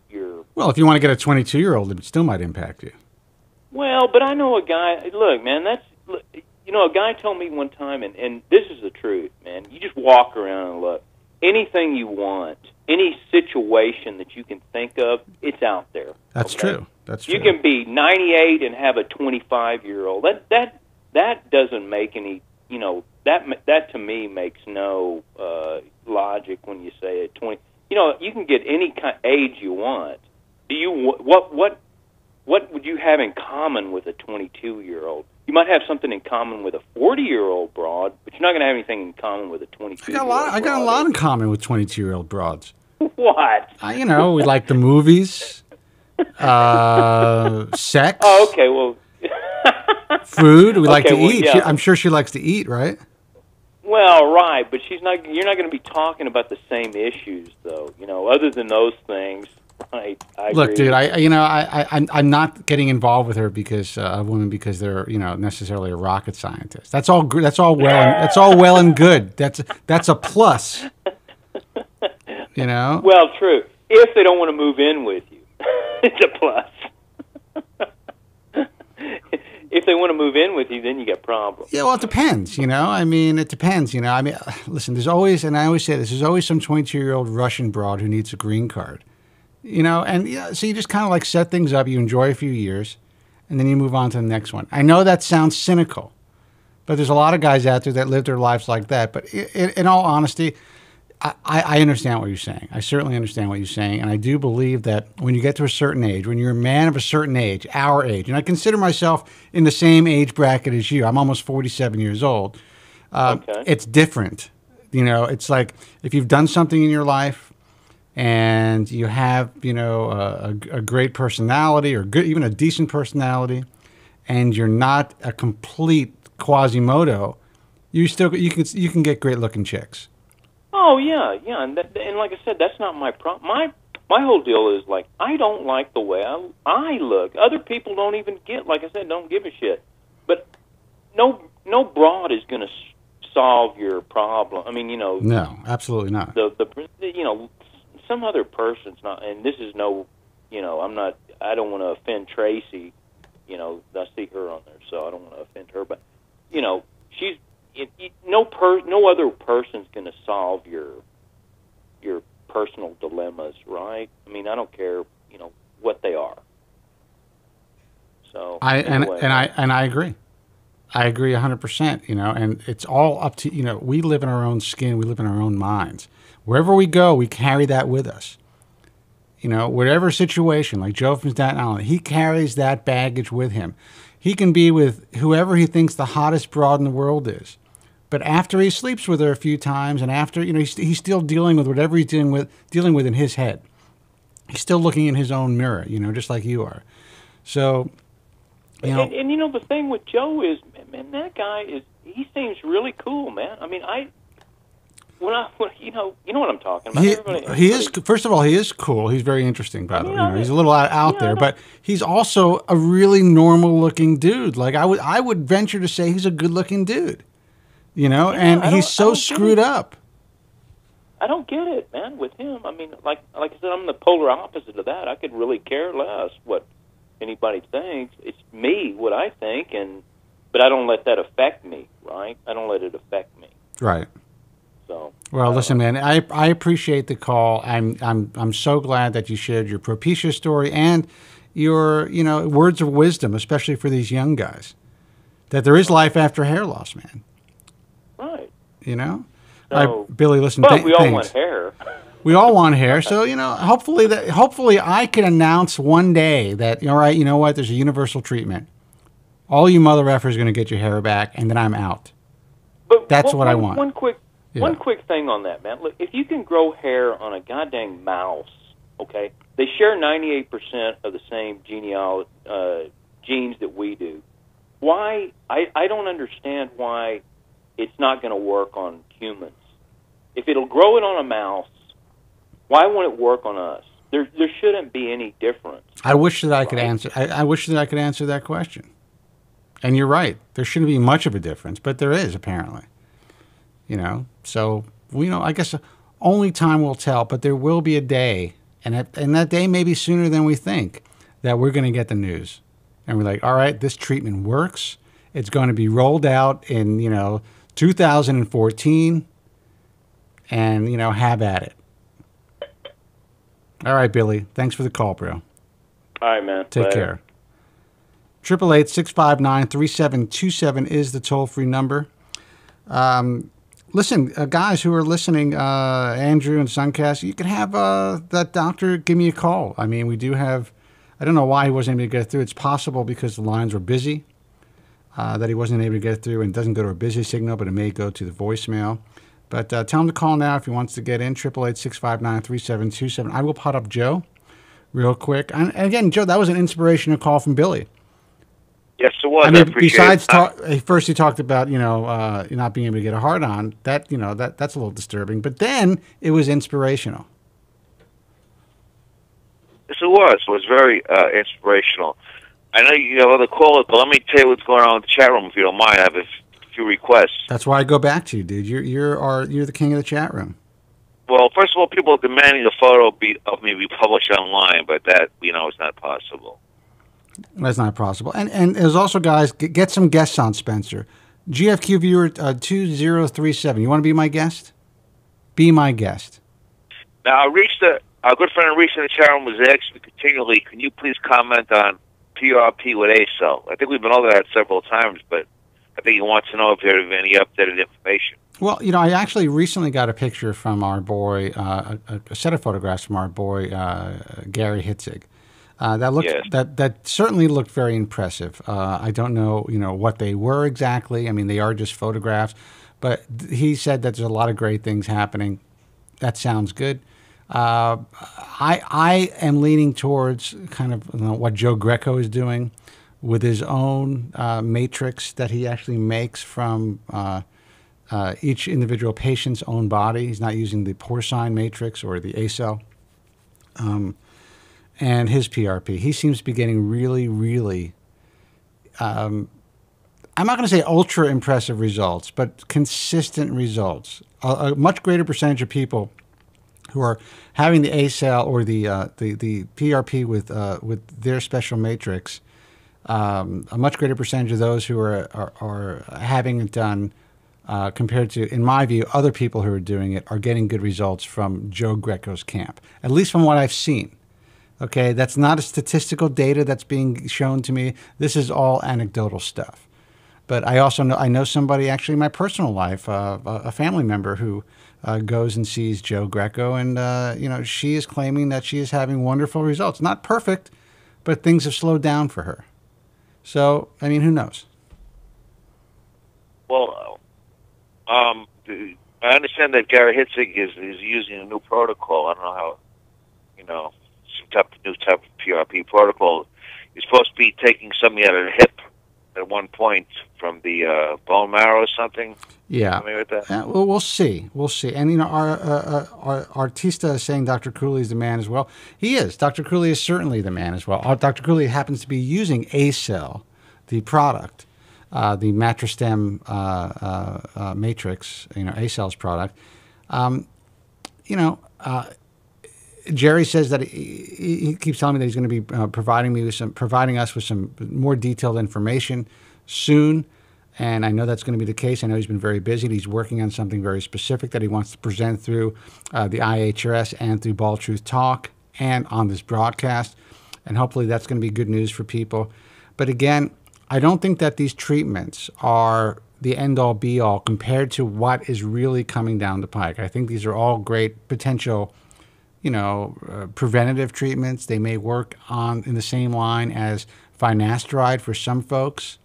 your... Well, if you want to get a 22-year-old, it still might impact you. Well, but I know a guy, look, man, a guy told me one time, and this is the truth, man, you just walk around and look. Anything you want, any situation that you can think of, it's out there. That's true. That's true. You can be 98 and have a 25-year-old. That doesn't make any, that to me makes no logic when you say at 20. You can get any kind of age you want. What would you have in common with a 22-year-old? You might have something in common with a 40-year-old broad, but you're not going to have anything in common with a 22-year-old broad. I got a lot in common with 22-year-old broads. What? We like the movies, sex. Oh, okay, well... food. We like to eat. Yeah. I'm sure she likes to eat, right? Well, right, but you're not going to be talking about the same issues, though. Other than those things, right? Look, dude, I'm not getting involved with her because of women because they're necessarily a rocket scientist. That's all well and good. That's a plus. Well, true. If they don't want to move in with you, it's a plus. If they want to move in with you, then you got problems. Yeah, well, it depends, it depends, listen, there's always, and I always say this, there's always some 22-year-old Russian broad who needs a green card, so you just kind of like set things up, you enjoy a few years, and then you move on to the next one. I know that sounds cynical, but there's a lot of guys out there that live their lives like that. But in all honesty, I understand what you're saying. I certainly understand what you're saying. And I do believe that when you get to a certain age, when you're a man of a certain age, our age, and I consider myself in the same age bracket as you. I'm almost 47 years old. Okay. It's different. It's like if you've done something in your life and you have, a great personality or even a decent personality, and you're not a complete Quasimodo, you can get great looking chicks. Oh yeah, and like I said, that's not my problem. My whole deal is like I don't like the way I look. Other people don't even like I said, don't give a shit. But no broad is going to solve your problem. I mean, no, absolutely not. Some other person's not, and this is no, I don't want to offend Tracy. I see her on there, so I don't want to offend her. But she's. No other person's going to solve your personal dilemmas, right? I mean, I don't care, what they are. So anyway. I agree. I agree 100%. And it's all up to we live in our own skin, we live in our own minds. Wherever we go, we carry that with us. Whatever situation, like Joe from Staten Island, he carries that baggage with him. He can be with whoever he thinks the hottest broad in the world is. But after he sleeps with her a few times, and after, you know, he's still dealing with whatever he's dealing with in his head. He's still looking in his own mirror, you know, just like you are. So, you know. And you know, the thing with Joe is, man, that guy he seems really cool, man. I mean, you know what I'm talking about. He is, first of all, he is cool. He's very interesting, by the way. You know, he's a little out there, but he's also a really normal-looking dude. Like, I would venture to say he's a good-looking dude, you know, and he's so screwed up. I don't get it, man, with him. I mean, like I said, I'm the polar opposite of that. I could really care less what anybody thinks. It's me, what I think, but I don't let that affect me, right? I don't let it affect me. Right. So. Well, listen, man, I appreciate the call. I'm so glad that you shared your Propecia story and your, you know, words of wisdom, especially for these young guys, that there is life after hair loss, man. Right. You know? So, Billy, listen, but we all want hair. We all want hair. So, you know, hopefully I can announce one day that, all right, you know what, there's a universal treatment. All you mother effers are going to get your hair back, and then I'm out. But that's what I want. One quick thing on that, man. Look, if you can grow hair on a goddamn mouse, okay, they share 98% of the same genes that we do. Why? I don't understand why it's not going to work on humans. If it'll grow it on a mouse, why won't it work on us? There shouldn't be any difference. I wish that I could answer. I wish that I could answer that question. And you're right. There shouldn't be much of a difference, but there is apparently. You know, so you know, I guess only time will tell. But there will be a day, and that day may be sooner than we think, that we're going to get the news, and we're like, all right, this treatment works. It's going to be rolled out in 2014, and have at it. All right, Billy. Thanks for the call, bro. All right, man. Take care. 888-659-3727 is the toll-free number. Listen, guys who are listening, Andrew and Suncast, you can have that doctor give me a call. I mean, we do have, I don't know why he wasn't able to get through. It's possible because the lines were busy, that he wasn't able to get through, and it doesn't go to a busy signal, but it may go to the voicemail. But tell him to call now if he wants to get in, 888-659-3727. I will pot up Joe real quick. And again, Joe, that was an inspirational call from Billy. Yes, it was. I mean, besides first he talked about not being able to get a hard on. That's a little disturbing. But then it was inspirational. Yes, it was. It was very inspirational. I know you have other callers, but let me tell you what's going on in the chat room, if you don't mind. I have a few requests. That's why I go back to you, dude. You're the king of the chat room. Well, first of all, people are demanding a photo of me be published online, but that is not possible. That's not possible. And there's also, guys, get some guests on, Spencer. GFQ viewer 2037. You want to be my guest? Be my guest. Now, our good friend Reese in the chat room was asking me continually, can you please comment on PRP with ACell? I think we've been over that several times, but I think he wants to know if there is any updated information. Well, I actually recently got a picture from our boy, a set of photographs from our boy, Gary Hitzig. That certainly looked very impressive. I don't know, what they were exactly. I mean, they are just photographs, but he said that there's a lot of great things happening. That sounds good. I am leaning towards kind of what Joe Greco is doing with his own matrix that he actually makes from each individual patient's own body. He's not using the porcine matrix or the ACell. And his PRP. He seems to be getting really, really, I'm not going to say ultra impressive results, but consistent results. A much greater percentage of people who are having the ACell or the PRP with their special matrix, a much greater percentage of those who are having it done compared to, in my view, other people who are doing it are getting good results from Joe Greco's camp, at least from what I've seen. Okay, that's not a statistical data that's being shown to me. This is all anecdotal stuff. But I also know somebody actually in my personal life, a family member who goes and sees Joe Greco, and she is claiming that she is having wonderful results. Not perfect, but things have slowed down for her. So, I mean, who knows? Well, I understand that Gary Hitzig is using a new protocol. I don't know how, some new type of PRP protocol. You're supposed to be taking something out of the hip at one point from the bone marrow or something. Yeah. With that? Well, we'll see. We'll see. And, our Artista is saying Dr. Cooley is the man as well. He is. Dr. Cooley is certainly the man as well. Dr. Cooley happens to be using A-Cell, the product, the Matrastem Matrix, A-Cell's product. Jerry says that he keeps telling me that he's going to be providing us with some more detailed information soon, and I know that's going to be the case. I know he's been very busy. He's working on something very specific that he wants to present through the IHRS and through Bald Truth Talk and on this broadcast, and hopefully that's going to be good news for people. But again, I don't think that these treatments are the end-all, be-all compared to what is really coming down the pike. I think these are all great potential preventative treatments. They may work in the same line as finasteride for some folks.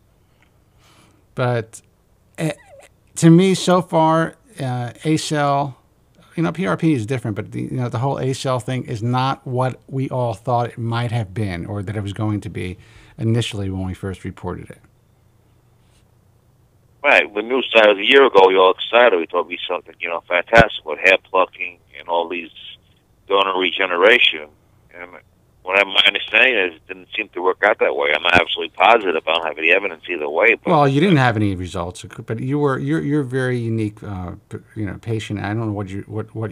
But to me, so far, A-Cell, PRP is different, but the whole A-Cell thing is not what we all thought it might have been or that it was going to be initially when we first reported it. Right. When news started a year ago, you all excited. We thought it'd be something, fantastic with hair plucking and all these donor regeneration. And what my understanding is, it didn't seem to work out that way. I'm not absolutely positive. I don't have any evidence either way. But well, you didn't have any results, but you're a very unique, patient. I don't know what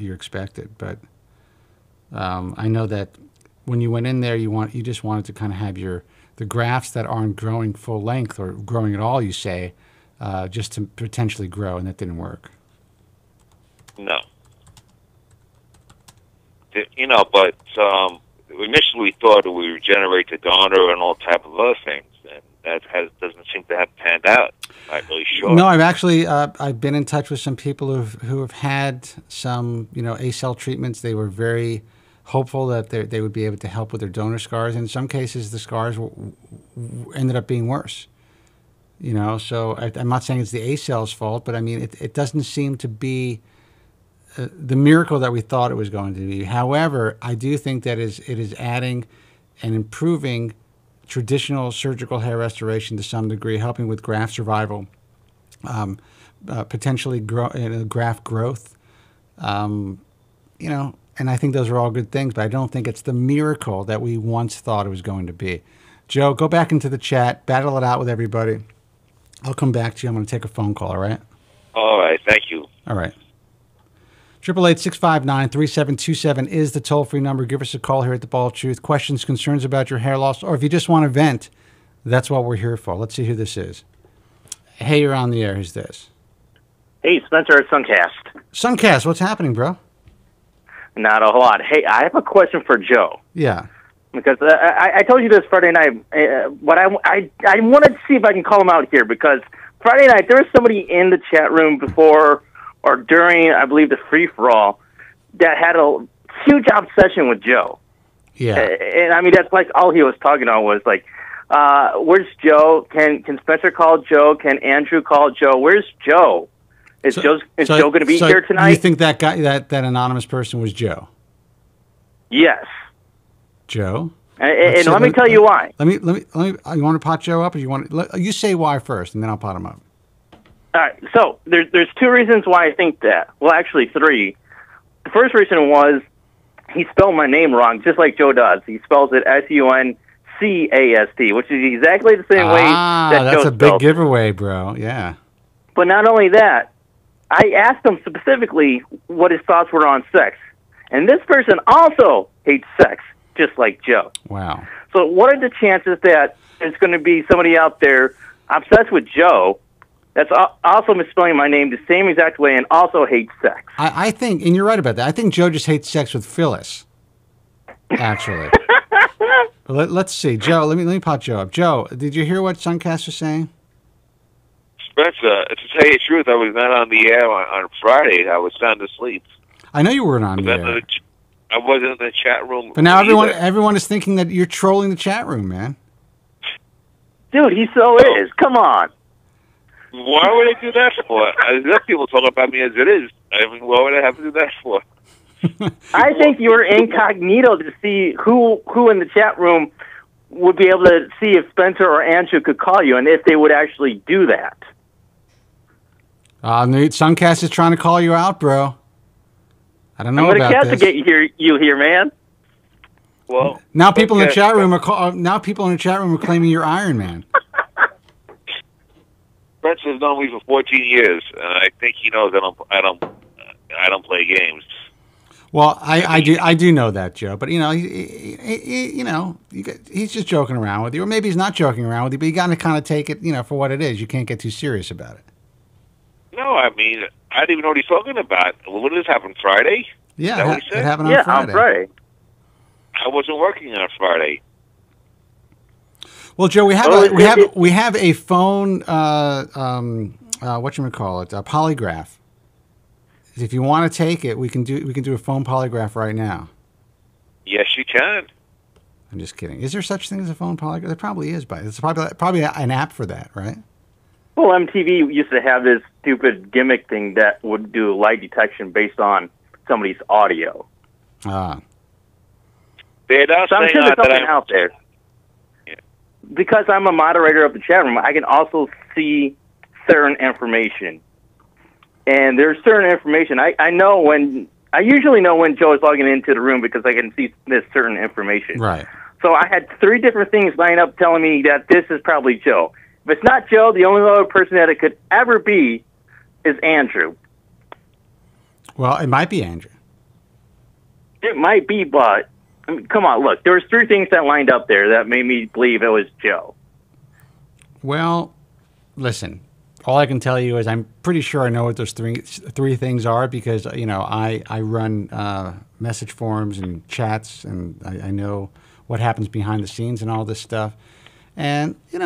you expected, but I know that when you went in there, you just wanted to kind of have the grafts that aren't growing full length or growing at all. You say just to potentially grow, and that didn't work. No. But initially we thought it would regenerate the donor and all type of other things, and that doesn't seem to have panned out. I'm not really sure. No, I've actually I've been in touch with some people who have had some A-Cell treatments. They were very hopeful that they would be able to help with their donor scars. In some cases, the scars ended up being worse. So I'm not saying it's the A-Cell's fault, but I mean it doesn't seem to be the miracle that we thought it was going to be. However, I do think that it is adding and improving traditional surgical hair restoration to some degree, helping with graft survival, potentially graft growth, and I think those are all good things, but I don't think it's the miracle that we once thought it was going to be. Joe, go back into the chat, battle it out with everybody. I'll come back to you. I'm going to take a phone call, all right? All right, thank you. All right. 888-659-3727 is the toll-free number. Give us a call here at The Bald Truth. Questions, concerns about your hair loss, or if you just want to vent, that's what we're here for. Let's see who this is. Hey, you're on the air. Who's this? Hey, Spencer at Suncast. Suncast, what's happening, bro? Not a whole lot. Hey, I have a question for Joe. Yeah. Because I told you this Friday night, but I wanted to see if I can call him out here, because Friday night there was somebody in the chat room before or during, I believe, the free-for-all that had a huge obsession with Joe. Yeah. And I mean, that's like all he was talking about was like, where's Joe? Can Spencer call Joe? Can Andrew call Joe? Where's Joe? Is Joe going to be here tonight? You think that guy, that anonymous person was Joe? Yes. Joe? And let me tell you why. Let me. You want to pot Joe up, or you say why first, and then I'll pot him up. All right. So there's two reasons why I think that. Well, actually three. The first reason was he spelled my name wrong, just like Joe does. He spells it SUNCAST, which is exactly the same way that Joe spells it. That's a big giveaway, bro. Yeah. But not only that, I asked him specifically what his thoughts were on sex, and this person also hates sex, just like Joe. Wow. So what are the chances that there's going to be somebody out there obsessed with Joe that's also misspelling my name the same exact way and also hates sex? I think, and you're right about that, I think Joe just hates sex with Phyllis, actually. Let's see. Joe, let me pot Joe up. Joe, did you hear what Suncast was saying? Spencer, to tell you the truth, I was not on the air on Friday. I was sound asleep. I know you weren't on the air. I wasn't in the chat room. But now everyone is thinking that you're trolling the chat room, man. Dude, he so is. Come on. Why would I do that for? There are people talking about me as it is. I mean, what would I have to do that for? I think you were incognito to see who in the chat room would be able to see if Spencer or Andrew could call you, and if they would actually do that. Suncast is trying to call you out, bro. I don't know about this. I'm going to castigate you here, man. Well, now people in the chat room are claiming you're Iron Man. Spencer's known me for 14 years, and I think he knows I don't play games. Well, I do know that, Joe. But he's just joking around with you, or maybe he's not joking around with you. But you got to kind of take it, for what it is. You can't get too serious about it. No, I mean, I didn't even know what he's talking about. What did this happen Friday? Yeah, it happened on Friday. On Friday. I wasn't working on Friday. Well, Joe, we have a phone. Whatchamacallit, a polygraph. If you want to take it, we can do a phone polygraph right now. Yes, you can. I'm just kidding. Is there such thing as a phone polygraph? There probably is, but it's probably an app for that, right? Well, MTV used to have this stupid gimmick thing that would do lie detection based on somebody's audio. Ah. They're not so I'm sure there's something out there. Yeah. Because I'm a moderator of the chat room, I can also see certain information. And there's certain information. I usually know when Joe is logging into the room because I can see this certain information. Right. So I had 3 different things lined up telling me that this is probably Joe. If it's not Joe, the only other person that it could ever be is Andrew. Well, it might be Andrew. It might be, but I mean, come on, look. There was 3 things that lined up there that made me believe it was Joe. Well, listen. All I can tell you is I'm pretty sure I know what those three things are because I run message forums and chats and I know what happens behind the scenes and all this stuff. And it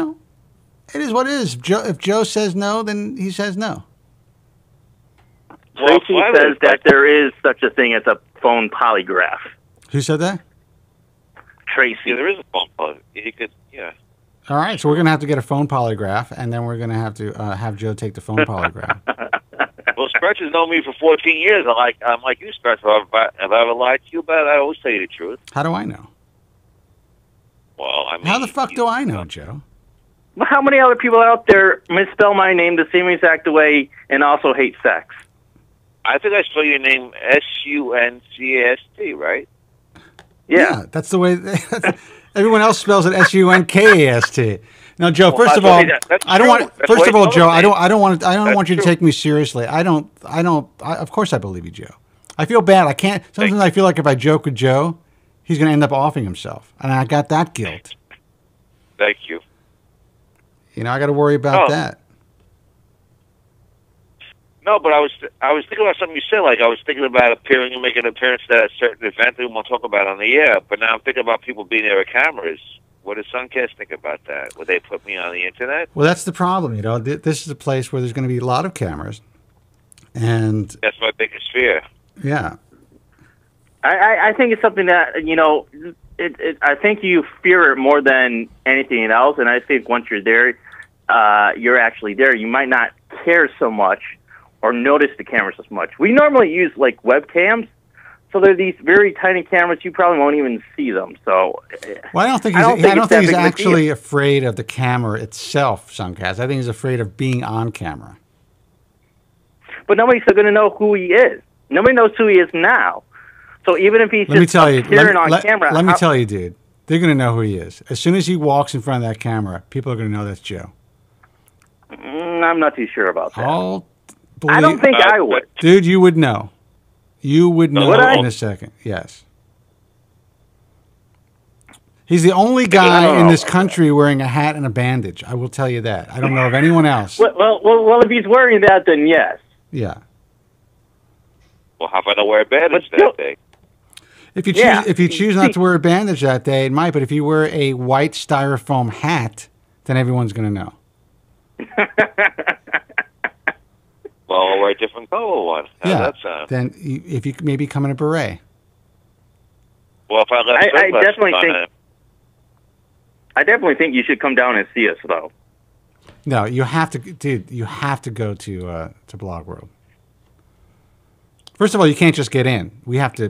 is what it is. If Joe says no, then he says no. Tracy says that there is such a thing as a phone polygraph. Who said that? Tracy. Yeah, there is a phone polygraph. You could, yeah. All right, so we're going to have to get a phone polygraph, and then we're going to have Joe take the phone polygraph. Well, Stretch has known me for 14 years. I'm like you, Stretch. Have I ever lied to you about it? I always tell you the truth. How do I know? Well, I mean... How the fuck do I know, Joe? Well, how many other people out there misspell my name the same exact way and also hate sex? I think I spell your name S-U-N-C-A-S-T, right? Yeah, that's the way... Everyone else spells it S-U-N-K-A-S-T. Now, Joe, first of all, I don't want. First of all, Joe, I don't want you to take me seriously. Of course, I believe you, Joe. I feel bad. I can't. Sometimes I feel like if I joke with Joe, he's going to end up offing himself, and I got that guilt. Thank you. I got to worry about that. No, but I was thinking about something you said. Like I was thinking about appearing and making an appearance at a certain event that we won't talk about on the air. But now I'm thinking about people being there with cameras. What does Suncast think about that? Would they put me on the internet? Well, that's the problem. This is a place where there's going to be a lot of cameras, and that's my biggest fear. Yeah, I think it's something that I think you fear it more than anything else. And I think once you're there, you're actually there. You might not care so much or notice the cameras as much. We normally use like webcams, so they're these very tiny cameras. You probably won't even see them. So, well, I don't think he's actually afraid of the camera itself, Suncast. I think he's afraid of being on camera. But nobody's going to know who he is. Nobody knows who he is now. So even if he's appearing on camera, let me tell you, dude, they're going to know who he is as soon as he walks in front of that camera. People are going to know that's Joe. I'm not too sure about that. I don't think I would. Dude, you would know. You would know in a second. Yes. He's the only guy in this country wearing a hat and a bandage. I will tell you that. I don't know of anyone else. Well, if he's wearing that, then yes. Yeah. Well, how about I wear a bandage that day? If you choose not to wear a bandage that day, it might. But if you wear a white styrofoam hat, then everyone's going to know. Well, I'll wear a different color one. How's that sound? Then if you maybe come in a beret. Well, if I definitely think you should come down and see us, though. No, you have to, dude. You have to go to Blog World. First of all, you can't just get in. We have to,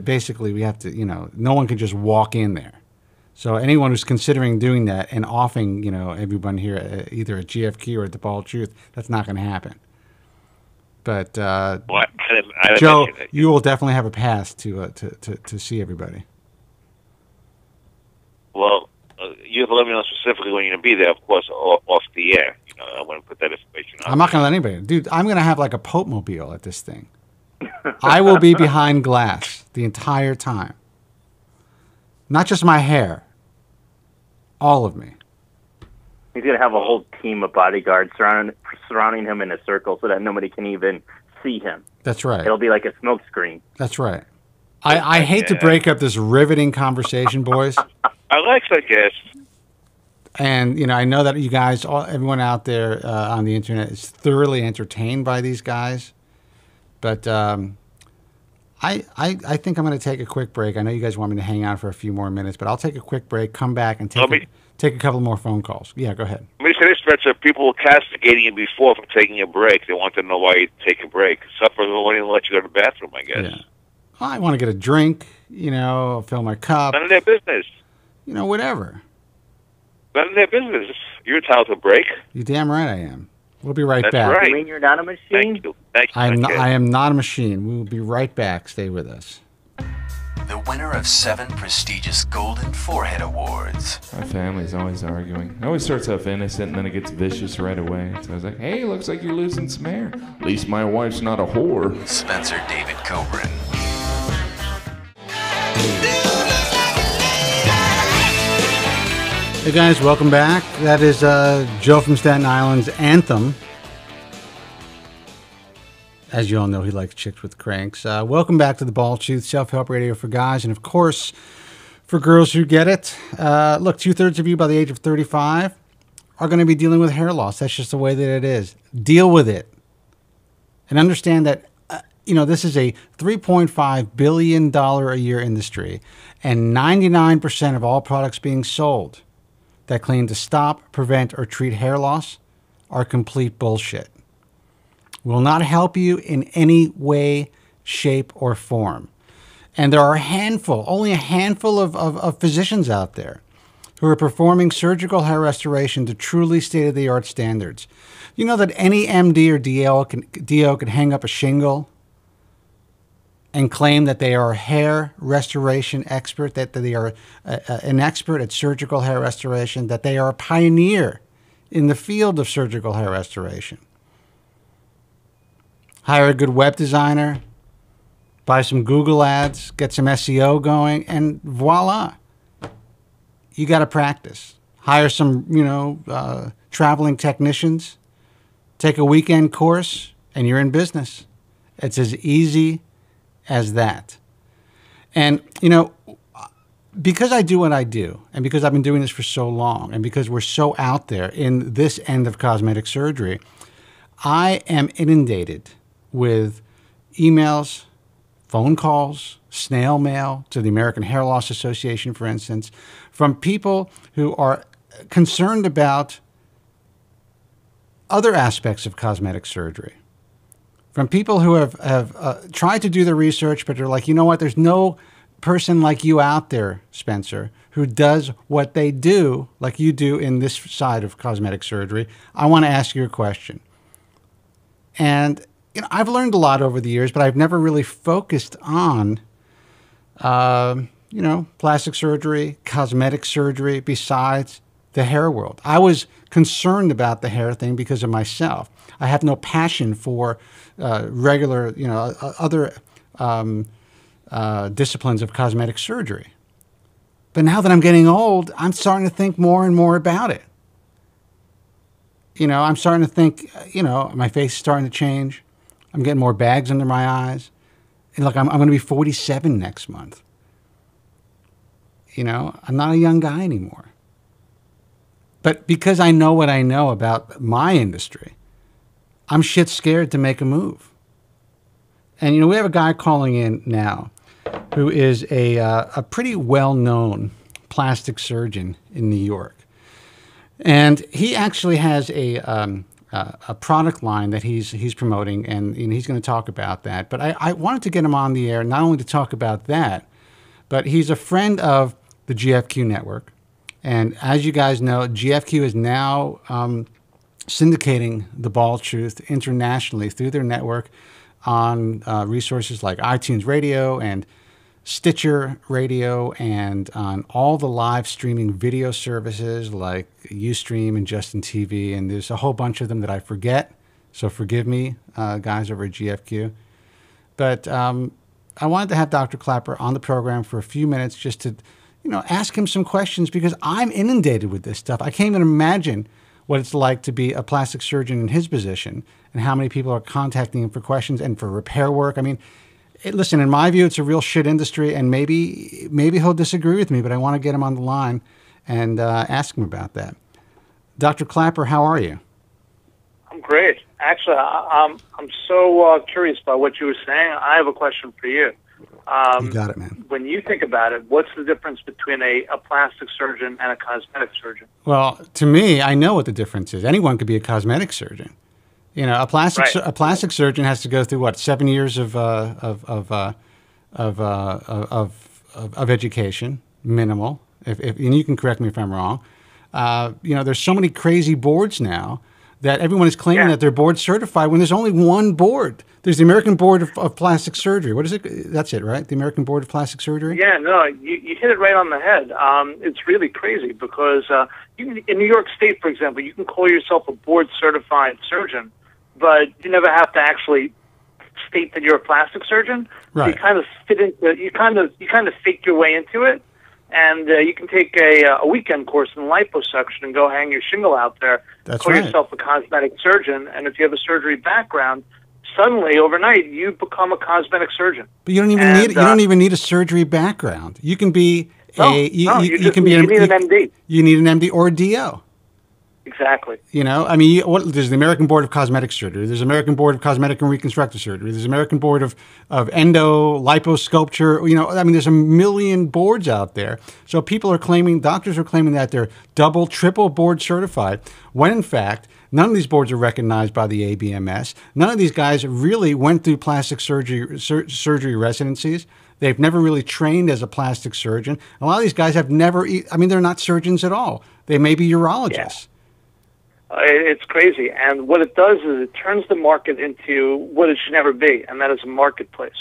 you know, no one can just walk in there. So anyone who's considering doing that and offing, you know, everyone here either at GFQ or at the Bald Truth, that's not going to happen. But Joe, you will definitely have a pass to see everybody. Well, you have to let me know specifically when you're going to be there, of course, off the air. You know, I want to put that information out. I'm not going to let anybody. Dude, I'm going to have like a Pope mobile at this thing. I will be behind glass the entire time. Not just my hair. All of me. He's going to have a whole team of bodyguards surrounding him in a circle so that nobody can even see him. That's right. It'll be like a smoke screen. That's right. I hate to break up this riveting conversation, boys. I like that, guess. And, you know, I know that you guys, everyone out there on the internet is thoroughly entertained by these guys. But I think I'm going to take a quick break. I know you guys want me to hang out for a few more minutes, but I'll take a quick break, come back, and take a couple more phone calls. Yeah, go ahead. Let me say this, Spencer. People were castigating you before for taking a break. They want to know why you take a break. Supper won't even let you go to the bathroom, I guess. Yeah. Well, I want to get a drink, you know, fill my cup. None of their business. You know, whatever. None of their business. You're entitled to a break. You're damn right I am. We'll be right That's back. Right. You mean you're not a machine? Thank you. I am not a machine. We will be right back. Stay with us. The winner of 7 prestigious Golden Forehead Awards. My family's always arguing. It always starts off innocent and then it gets vicious right away. So I was like, hey, looks like you're losing some hair. At least my wife's not a whore. Spencer David Kobren. Hey guys, welcome back. That is Joe from Staten Island's Anthem. As you all know, he likes chicks with cranks. Welcome back to the Bald Truth, self-help radio for guys, and of course, for girls who get it. Look, 2/3 of you by the age of 35 are going to be dealing with hair loss. That's just the way that it is. Deal with it. And understand that, you know, this is a $3.5 billion a year industry, and 99% of all products being sold that claim to stop, prevent, or treat hair loss are complete bullshit. Will not help you in any way, shape, or form. And there are only a handful of physicians out there who are performing surgical hair restoration to truly state-of-the-art standards. You know that any MD or DO can hang up a shingle and claim that they are a hair restoration expert, that they are an expert at surgical hair restoration, that they are a pioneer in the field of surgical hair restoration. Hire a good web designer, buy some Google ads, get some SEO going, and voila. You got to practice. Hire some, you know, traveling technicians, take a weekend course, and you're in business. It's as easy as that. And, you know, because I do what I do, and because I've been doing this for so long, and because we're so out there in this end of cosmetic surgery, I am inundated with emails, phone calls, snail mail to the American Hair Loss Association, for instance, from people who are concerned about other aspects of cosmetic surgery. From people who have tried to do the research, but they're like, you know what, there's no person like you out there, Spencer, who does what they do, like you do in this side of cosmetic surgery. I want to ask you a question. And, you know, I've learned a lot over the years, but I've never really focused on, you know, plastic surgery, cosmetic surgery, besides the hair world. I was concerned about the hair thing because of myself. I have no passion for regular, you know, other disciplines of cosmetic surgery. But now that I'm getting old, I'm starting to think more and more about it. You know, I'm starting to think, you know, my face is starting to change. I'm getting more bags under my eyes. And look, I'm going to be 47 next month. You know, I'm not a young guy anymore. But because I know what I know about my industry, I'm shit scared to make a move. And, you know, we have a guy calling in now who is a pretty well-known plastic surgeon in New York. And he actually has a a product line that he's promoting, and he's going to talk about that. But I wanted to get him on the air not only to talk about that, but he's a friend of the GFQ network. And as you guys know, GFQ is now syndicating The Bald Truth internationally through their network on resources like iTunes Radio and Stitcher Radio, and on all the live streaming video services like Ustream and Justin TV. And there's a whole bunch of them that I forget, so forgive me, guys over at GFQ. But I wanted to have Dr. Klapper on the program for a few minutes just to ask him some questions, because I'm inundated with this stuff. I can't even imagine what it's like to be a plastic surgeon in his position, and how many people are contacting him for questions and for repair work. I mean, listen, in my view, it's a real shit industry, and maybe he'll disagree with me, but I want to get him on the line and ask him about that. Dr. Klapper, how are you? I'm great. Actually, I'm so curious about what you were saying. I have a question for you. You got it, man. When you think about it, what's the difference between a plastic surgeon and a cosmetic surgeon? Well, to me, I know what the difference is. Anyone could be a cosmetic surgeon. A plastic surgeon has to go through what, 7 years of education, minimal. And you can correct me if I'm wrong. There's so many crazy boards now that everyone is claiming that they're board certified when there's only one board. There's the American Board of Plastic Surgery. What is it? That's it, right? The American Board of Plastic Surgery? Yeah, no, you hit it right on the head. It's really crazy because in New York State, for example, you can call yourself a board-certified surgeon, but you never have to actually state that you're a plastic surgeon. Right. You kind of fit into you kind of fake your way into it, and you can take a weekend course in liposuction and go hang your shingle out there. That's call right. yourself a cosmetic surgeon, and if you have a surgery background, suddenly overnight you become a cosmetic surgeon. But you don't even need a surgery background. You can be you need an MD. You need an MD or a DO. Exactly. There's the American Board of Cosmetic Surgery. There's the American Board of Cosmetic and Reconstructive Surgery. There's the American Board of Endo, Liposculpture. There's a million boards out there. So doctors are claiming that they're double, triple board certified, when in fact, none of these boards are recognized by the ABMS. None of these guys really went through plastic surgery residencies. They've never really trained as a plastic surgeon. A lot of these guys have never, they're not surgeons at all. They may be urologists. Yeah. It's crazy. And what it does is it turns the market into what it should never be, and that is a marketplace.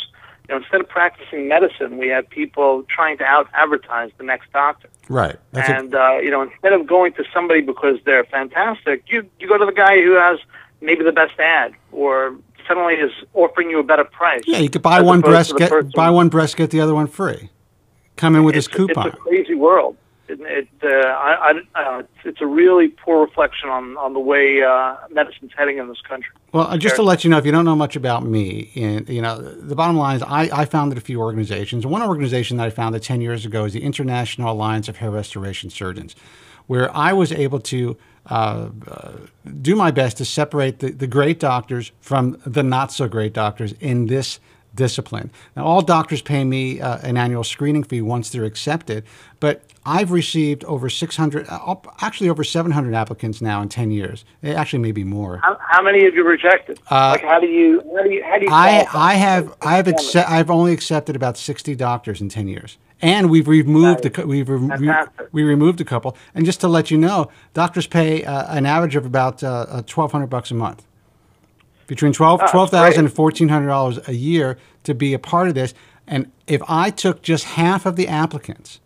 Instead of practicing medicine, we have people trying to out-advertise the next doctor. Right. Instead of going to somebody because they're fantastic, you go to the guy who has maybe the best ad, or suddenly is offering you a better price. Yeah, you could buy one breast, get the other one free. Come in with this coupon. It's a crazy world. It's a really poor reflection on the way medicine's heading in this country. Well, just to let you know, if you don't know much about me, the bottom line is I founded a few organizations. One organization that I founded 10 years ago is the International Alliance of Hair Restoration Surgeons, where I was able to do my best to separate the great doctors from the not-so-great doctors in this discipline. Now, all doctors pay me an annual screening fee once they're accepted, but I've received over 700 applicants now in 10 years. Actually, maybe more. How many have you rejected? How do you I've only accepted about 60 doctors in 10 years. And we removed a couple. And just to let you know, doctors pay an average of about $1,200 a month. Between $12,000 and $1,400 a year to be a part of this. And if I took just half of the applicants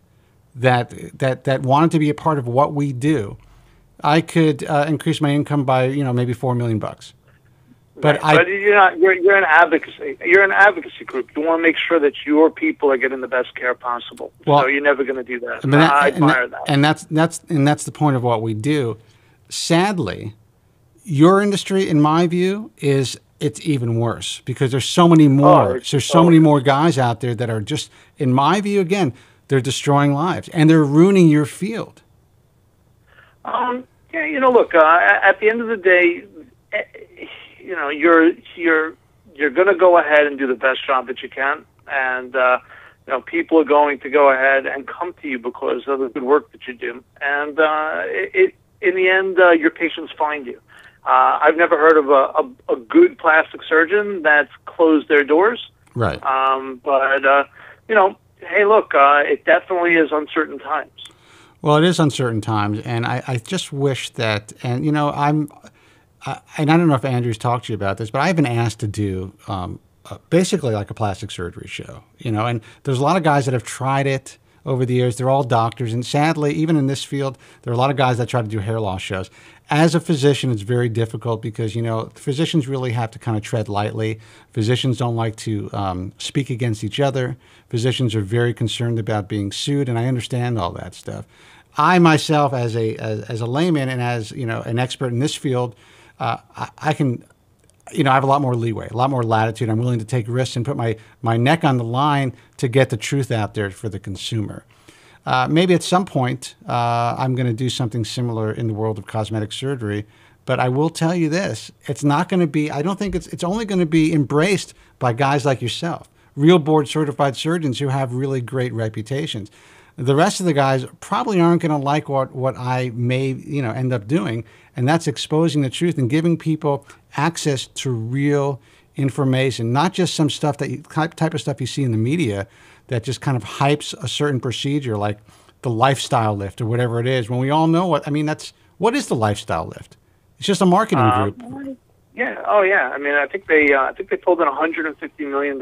that wanted to be a part of what we do, I could increase my income by maybe $4 million. But you're an advocacy. You're an advocacy group. You want to make sure that your people are getting the best care possible. Well, so you're never going to do that. I admire that. And that's the point of what we do. Sadly, your industry, in my view, it's even worse because there's so many more. There's so many more guys out there that are just, in my view, again, they're destroying lives and they're ruining your field. Look. At the end of the day, you're going to go ahead and do the best job that you can, and people are going to go ahead and come to you because of the good work that you do, and in the end, your patients find you. I've never heard of a good plastic surgeon that's closed their doors. Right. But you know, hey, look, it definitely is uncertain times. Well, it is uncertain times, and I just wish that, and you know, and I don't know if Andrew's talked to you about this, but I've been asked to do basically like a plastic surgery show, you know, and there's a lot of guys that have tried it over the years. They're all doctors, and sadly, even in this field, there are a lot of guys that try to do hair loss shows. As a physician, it's very difficult because, you know, physicians really have to kind of tread lightly. Physicians don't like to speak against each other. Physicians are very concerned about being sued, and I understand all that stuff. I myself, as a layman and as, you know, an expert in this field, I can, you know, I have a lot more leeway, a lot more latitude. I'm willing to take risks and put my neck on the line to get the truth out there for the consumer. Maybe at some point I'm going to do something similar in the world of cosmetic surgery, but I will tell you this: it's not going to be. I don't think it's only going to be embraced by guys like yourself, real board certified surgeons who have really great reputations. The rest of the guys probably aren't going to like what I may, you know, end up doing, and that's exposing the truth and giving people access to real information, not just some stuff type of stuff you see in the media that just kind of hypes a certain procedure like the lifestyle lift or whatever it is, when we all know what is the lifestyle lift? It's just a marketing group. Yeah. Oh, yeah. I mean, I think they pulled in $150 million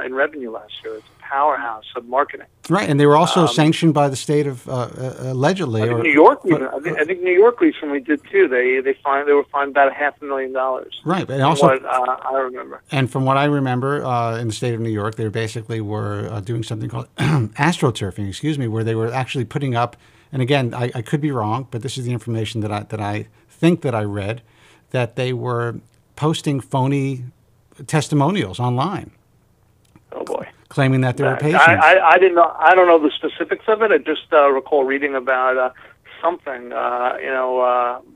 in revenue last year. It's a powerhouse of marketing. Right, and they were also sanctioned by the state of allegedly. I think New York. I think New York recently did too. They were fined about $500,000. Right, and also what I remember. And from what I remember, in the state of New York, they basically were doing something called astroturfing. Excuse me, where they were actually putting up. And again, I could be wrong, but this is the information that I think that I read, that they were posting phony testimonials online. Oh boy! Claiming that there were patients. I didn't know. I don't know the specifics of it. I just recall reading about something,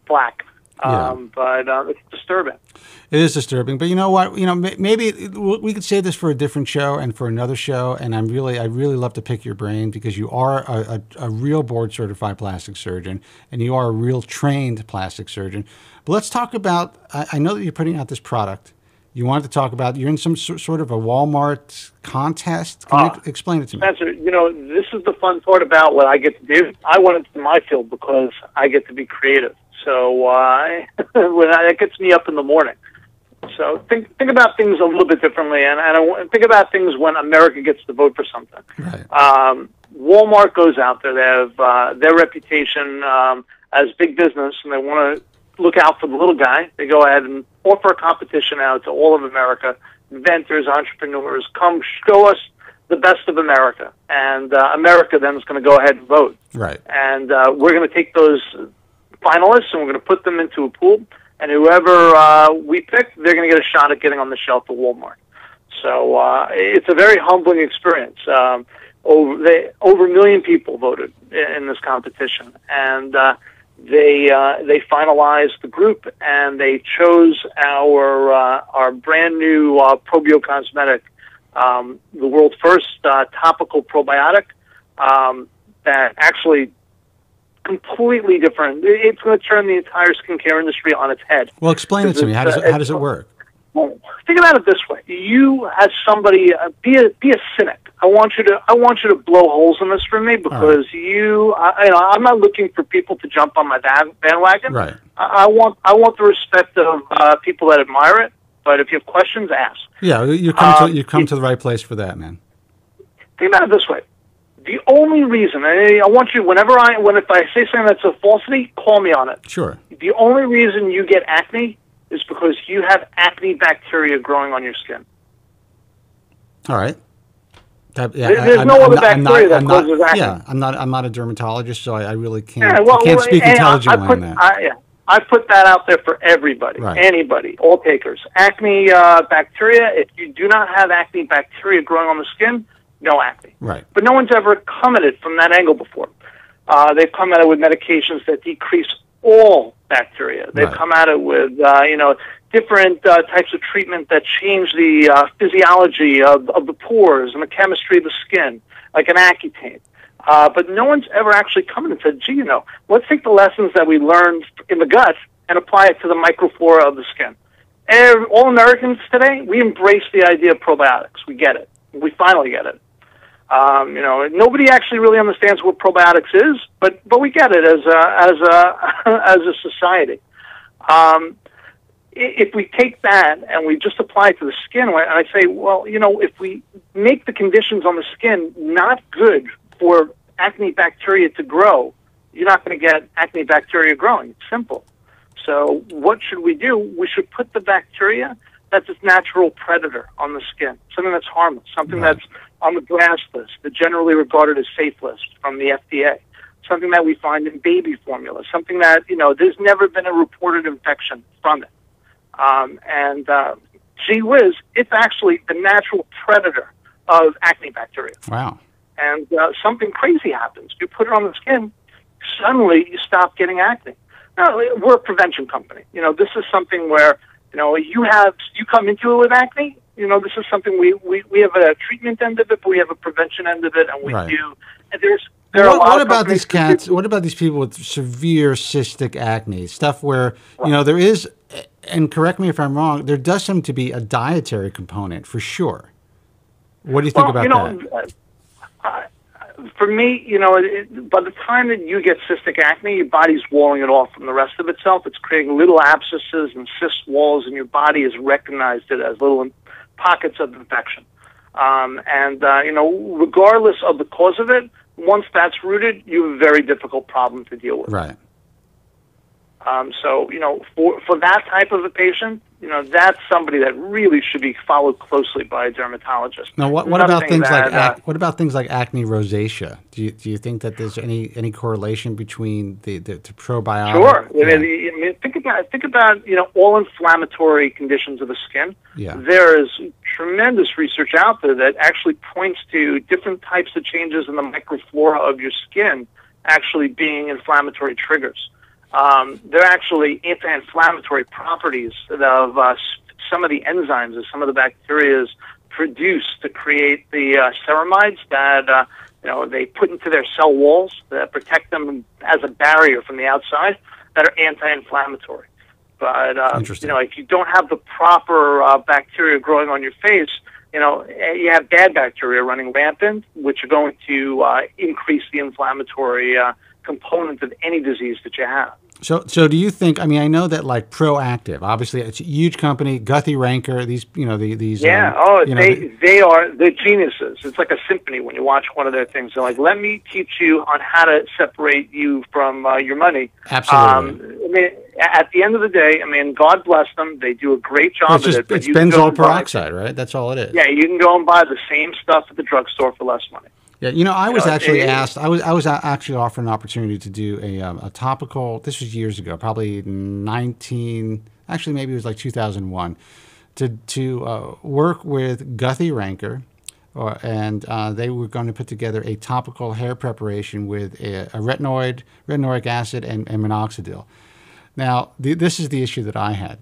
black. But it's disturbing. It is disturbing, but you know what? You know, maybe we could save this for a different show and for another show. And I really love to pick your brain because you are a real board certified plastic surgeon and you are a real trained plastic surgeon. But let's talk about. I know that you're putting out this product. You wanted to talk about. You're in some sort of a Walmart contest. Can you explain it to me, Spencer? You know, this is the fun part about what I get to do. I went into my field because I get to be creative. So that gets me up in the morning. So think about things a little bit differently, and think about things when America gets to vote for something. Right. Walmart goes out there. They have their reputation as big business, and they want to look out for the little guy. They go ahead and offer a competition out to all of America, inventors, entrepreneurs, come show us the best of America. And America then is going to go ahead and vote. Right. And we're going to take those finalists and we're going to put them into a pool. And whoever we pick, they're going to get a shot at getting on the shelf at Walmart. So it's a very humbling experience. Over 1 million people voted in this competition. And they finalized the group, and they chose our brand new Probio cosmetic, the world's first topical probiotic that actually completely different. It's going to turn the entire skincare industry on its head. Well, explain it to me. How does it work? Well, think about it this way: you, as somebody, be a cynic. I want you to blow holes in this for me because I'm not looking for people to jump on my bandwagon. Right. I want the respect of people that admire it. But if you have questions, ask. Yeah, you come to the right place for that, man. Think about it this way: the only reason I want you, if I say something that's a falsity, call me on it. Sure. The only reason you get acne is because you have acne bacteria growing on your skin. All right. There's no other bacteria that causes acne. Yeah, I'm not a dermatologist, so I really can't. I can't speak intelligently on that. I put that out there for everybody, anybody, all takers. Acne bacteria. If you do not have acne bacteria growing on the skin, no acne. Right. But no one's ever come at it from that angle before. They've come at it with medications that decrease all bacteria. They've come at it with different types of treatment that change the physiology of the pores and the chemistry of the skin, like an Accutane. But no one's ever actually come in and said, gee, let's take the lessons that we learned in the gut and apply it to the microflora of the skin. All Americans today, we embrace the idea of probiotics. We get it. We finally get it. Nobody actually really understands what probiotics is, but we get it as a society. If we take that and we just apply it to the skin, and I say, well, if we make the conditions on the skin not good for acne bacteria to grow, you're not going to get acne bacteria growing. It's simple. So what should we do? We should put the bacteria that's its natural predator on the skin, something that's harmless, something that's on the GRAS list, the generally regarded as safe list from the FDA, something that we find in baby formula, something that, there's never been a reported infection from it. Gee whiz, it's actually the natural predator of acne bacteria. Wow. And something crazy happens. You put it on the skin, suddenly you stop getting acne. Now, we're a prevention company. This is something where, you come into it with acne, this is something we have a treatment end of it, but we have a prevention end of it, and we do. And what about these cats? What about these people with severe cystic acne? Stuff where, there is, and correct me if I'm wrong, there does seem to be a dietary component for sure. What do you think about that? For me, by the time that you get cystic acne, your body's walling it off from the rest of itself. It's creating little abscesses and cyst walls, and your body has recognized it as little pockets of infection. Regardless of the cause of it, once that's rooted, you have a very difficult problem to deal with. Right. For that type of a patient, that's somebody that really should be followed closely by a dermatologist. Now, what about things like acne rosacea? Do you think that there's any correlation between the probiotic? Sure. Yeah. I mean, think about all inflammatory conditions of the skin. Yeah. There is tremendous research out there that actually points to different types of changes in the microflora of your skin actually being inflammatory triggers. They're actually anti-inflammatory properties of some of the enzymes that some of the bacteria produce to create the ceramides that they put into their cell walls that protect them as a barrier from the outside that are anti-inflammatory. But if you don't have the proper bacteria growing on your face, you have bad bacteria running rampant, which are going to increase the inflammatory component of any disease that you have. So do you think? I mean, I know that like Proactive, obviously, it's a huge company. Guthrie-Ranker, these. They're geniuses. It's like a symphony when you watch one of their things. They're like, let me teach you on how to separate you from your money. Absolutely. At the end of the day, God bless them. They do a great job of it. It's benzoyl peroxide, right? That's all it is. Yeah, you can go and buy the same stuff at the drugstore for less money. Yeah, I was actually asked. I was actually offered an opportunity to do a topical. This was years ago, probably maybe it was like 2001, to work with Guthrie-Ranker, and they were going to put together a topical hair preparation with a retinoic acid, and minoxidil. Now, this is the issue that I had.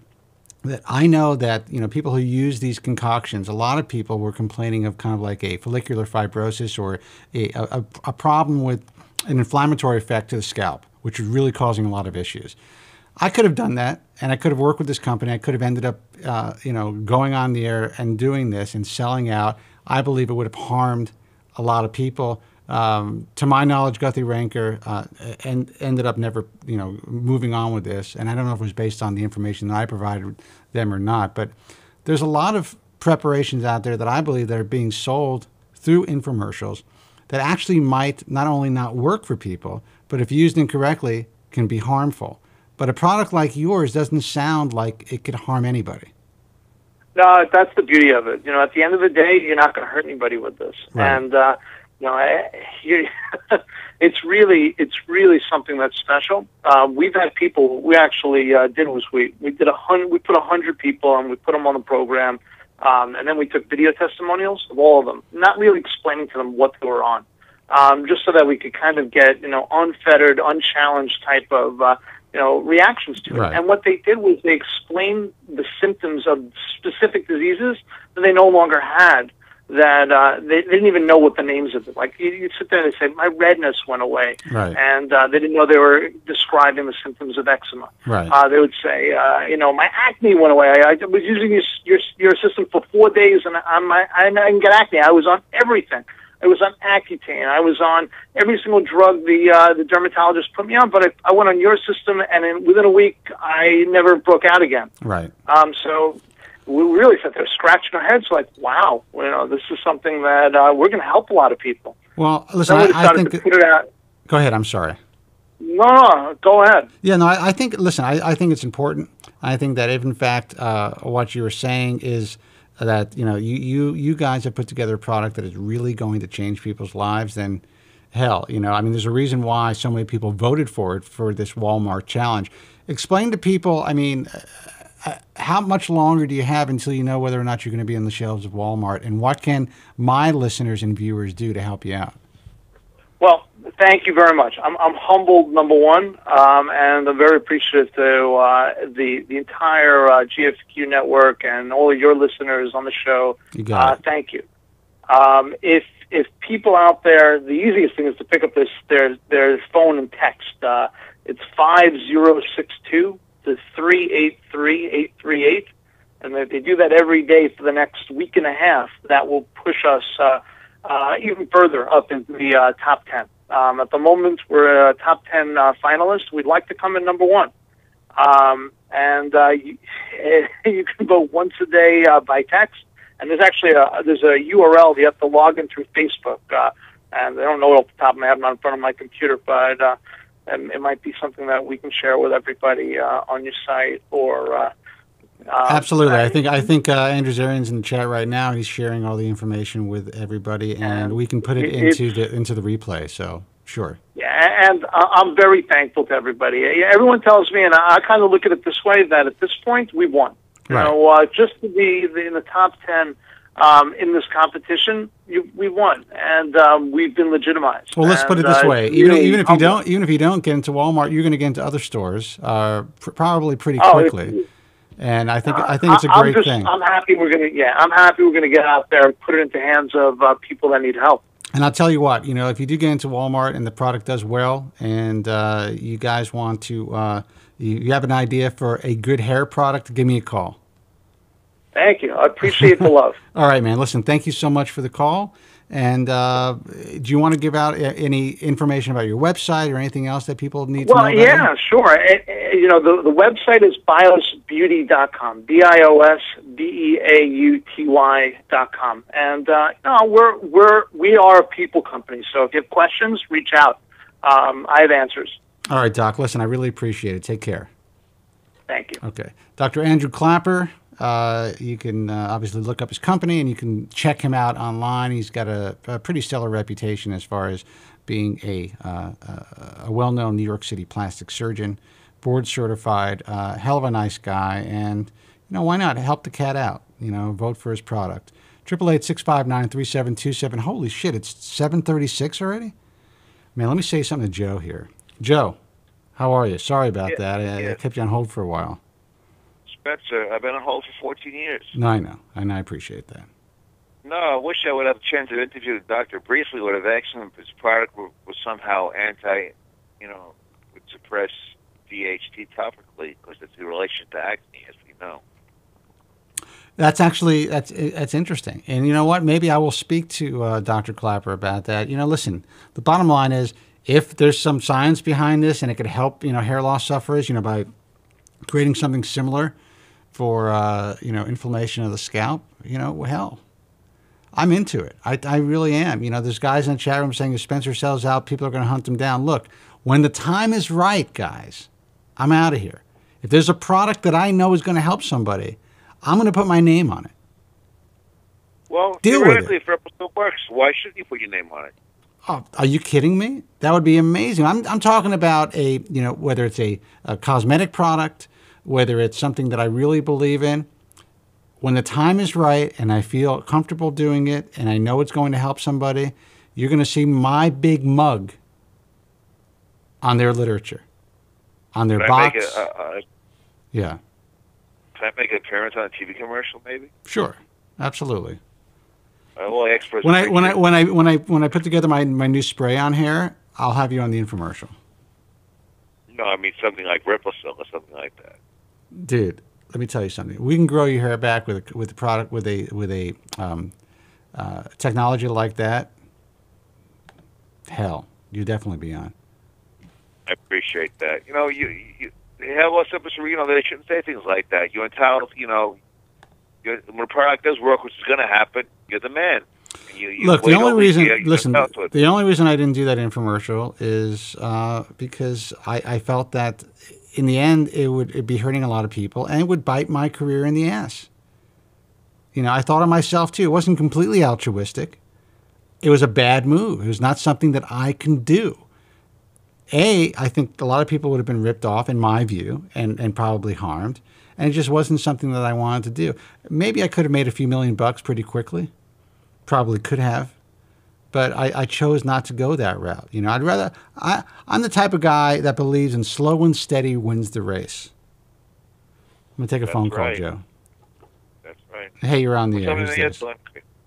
That I know that people who use these concoctions, a lot of people were complaining of kind of like a follicular fibrosis or a problem with an inflammatory effect to the scalp, which was really causing a lot of issues. I could have done that, and I could have worked with this company. I could have ended up, going on the air and doing this and selling out. I believe it would have harmed a lot of people. To my knowledge, Guthrie-Ranker ended up never, moving on with this. And I don't know if it was based on the information that I provided them or not. But there's a lot of preparations out there that I believe that are being sold through infomercials that actually might not only not work for people, but if used incorrectly, can be harmful. But a product like yours doesn't sound like it could harm anybody. No, that's the beauty of it. At the end of the day, you're not going to hurt anybody with this. Right. And it's really something that's special. We've had people. We actually we put 100 people and we put them on the program, and then we took video testimonials of all of them, not really explaining to them what they were on, just so that we could kind of get unfettered, unchallenged type of reactions to it. Right. And what they did was they explained the symptoms of specific diseases that they no longer had. that they didn't even know what the names of it. Like you sit there and they say, my redness went away, Right. and they didn't know they were describing the symptoms of eczema. Right. They would say, my acne went away. I was using your system for 4 days, and I didn't get acne. I was on everything. I was on Accutane. I was on every single drug the dermatologist put me on, but I went on your system, and within a week, I never broke out again. Right. So we really sat there scratching our heads like, wow, this is something that we're going to help a lot of people. Well, listen, I think to put it out. Go ahead. I'm sorry. No, go ahead. Yeah, no, I think, listen, I think it's important. I think that if, in fact, what you were saying is that, you guys have put together a product that is really going to change people's lives, then hell, there's a reason why so many people voted for it, for this Walmart challenge. Explain to people, how much longer do you have until you know whether or not you're going to be on the shelves of Walmart, and what can my listeners and viewers do to help you out? Well, thank you very much. I'm humbled, number one, and I'm very appreciative to the entire GFQ network and all of your listeners on the show. You got it. Thank you. If people out there, the easiest thing is to pick up their phone and text. It's 5062 to 383-838, and if they do that every day for the next week and a half, that will push us even further up into the top 10. At the moment, we're a top 10 finalist. We'd like to come in number one. And you can vote once a day by text. And there's actually there's a URL. You have to log in through Facebook. And I don't know it off the top of my head. I'm not in front of my computer, but it might be something that we can share with everybody on your site or. Absolutely. I think Andrew Zarian's in the chat right now. He's sharing all the information with everybody, and we can put it into the replay. So sure. Yeah, and I'm very thankful to everybody. Everyone tells me, and I kind of look at it this way, that at this point we won. Right. Just to be in the top 10 in this competition, we won, and we've been legitimized. Well, let's put it this way: even if you don't get into Walmart, you're going to get into other stores probably pretty quickly. And I think it's a great thing. I'm happy we're gonna get out there and put it into hands of people that need help. And I'll tell you what, if you do get into Walmart and the product does well, and you guys want to, you have an idea for a good hair product, give me a call. Thank you. I appreciate the love. All right, man. Listen, thank you so much for the call. And do you want to give out any information about your website or anything else that people need to know about? Well, yeah, sure. The website is biosbeauty.com, biosbeauty.com. And we are a people company. So if you have questions, reach out. I have answers. All right, Doc. Listen, I really appreciate it. Take care. Thank you. Okay. Dr. Andrew Klapper. You can obviously look up his company, and you can check him out online. He's got a pretty stellar reputation as far as being a well-known New York City plastic surgeon, board certified, hell of a nice guy, and why not help the cat out? Vote for his product. 888-659-3727. Holy shit, it's 7:36 already. Man, let me say something to Joe here. Joe, how are you? Sorry about that. I kept you on hold for a while. Spencer, I've been on hold for 14 years. No, I know. And I appreciate that. No, I wish I would have a chance to interview the doctor briefly. Would have asked him if his product was somehow would suppress DHT topically, because it's in relation to acne, as we know. That's interesting. And you know what? Maybe I will speak to Dr. Klapper about that. Listen, the bottom line is, if there's some science behind this and it could help, hair loss sufferers, by creating something similar for, inflammation of the scalp, hell, I'm into it. I really am. There's guys in the chat room saying if Spencer sells out, people are going to hunt him down. Look, when the time is right, guys, I'm out of here. If there's a product that I know is going to help somebody, I'm going to put my name on it. Well, Deal with it. If it works, why shouldn't you put your name on it? Oh, are you kidding me? That would be amazing. I'm talking about whether it's a cosmetic product, whether it's something that I really believe in. When the time is right and I feel comfortable doing it and I know it's going to help somebody, you're going to see my big mug on their literature, on their box. Yeah. Can I make an appearance on a TV commercial, maybe? Sure. Absolutely. All the experts. When I put together my new spray on hair, I'll have you on the infomercial. No, I mean something like Ripplesil or something like that. Dude, let me tell you something. We can grow your hair back with a product with a technology like that. Hell, you'll definitely be on. I appreciate that. You know, you have all simple, you know, they shouldn't say things like that. You're entitled, you know, when a product does work, which is going to happen, you're the man. Look, the only reason, the only reason I didn't do that infomercial is because I felt that in the end it'd be hurting a lot of people and it would bite my career in the ass. You know, I thought of myself too. It wasn't completely altruistic. It was a bad move. It was not something that I can do. I think a lot of people would have been ripped off, in my view, and probably harmed. And it just wasn't something that I wanted to do. Maybe I could have made a few $million pretty quickly. Probably could have. But I chose not to go that route. You know, I'd rather... I'm the type of guy that believes in slow and steady wins the race. I'm going to take a phone call, Joe. That's right. Hey, you're on the air. Who's this?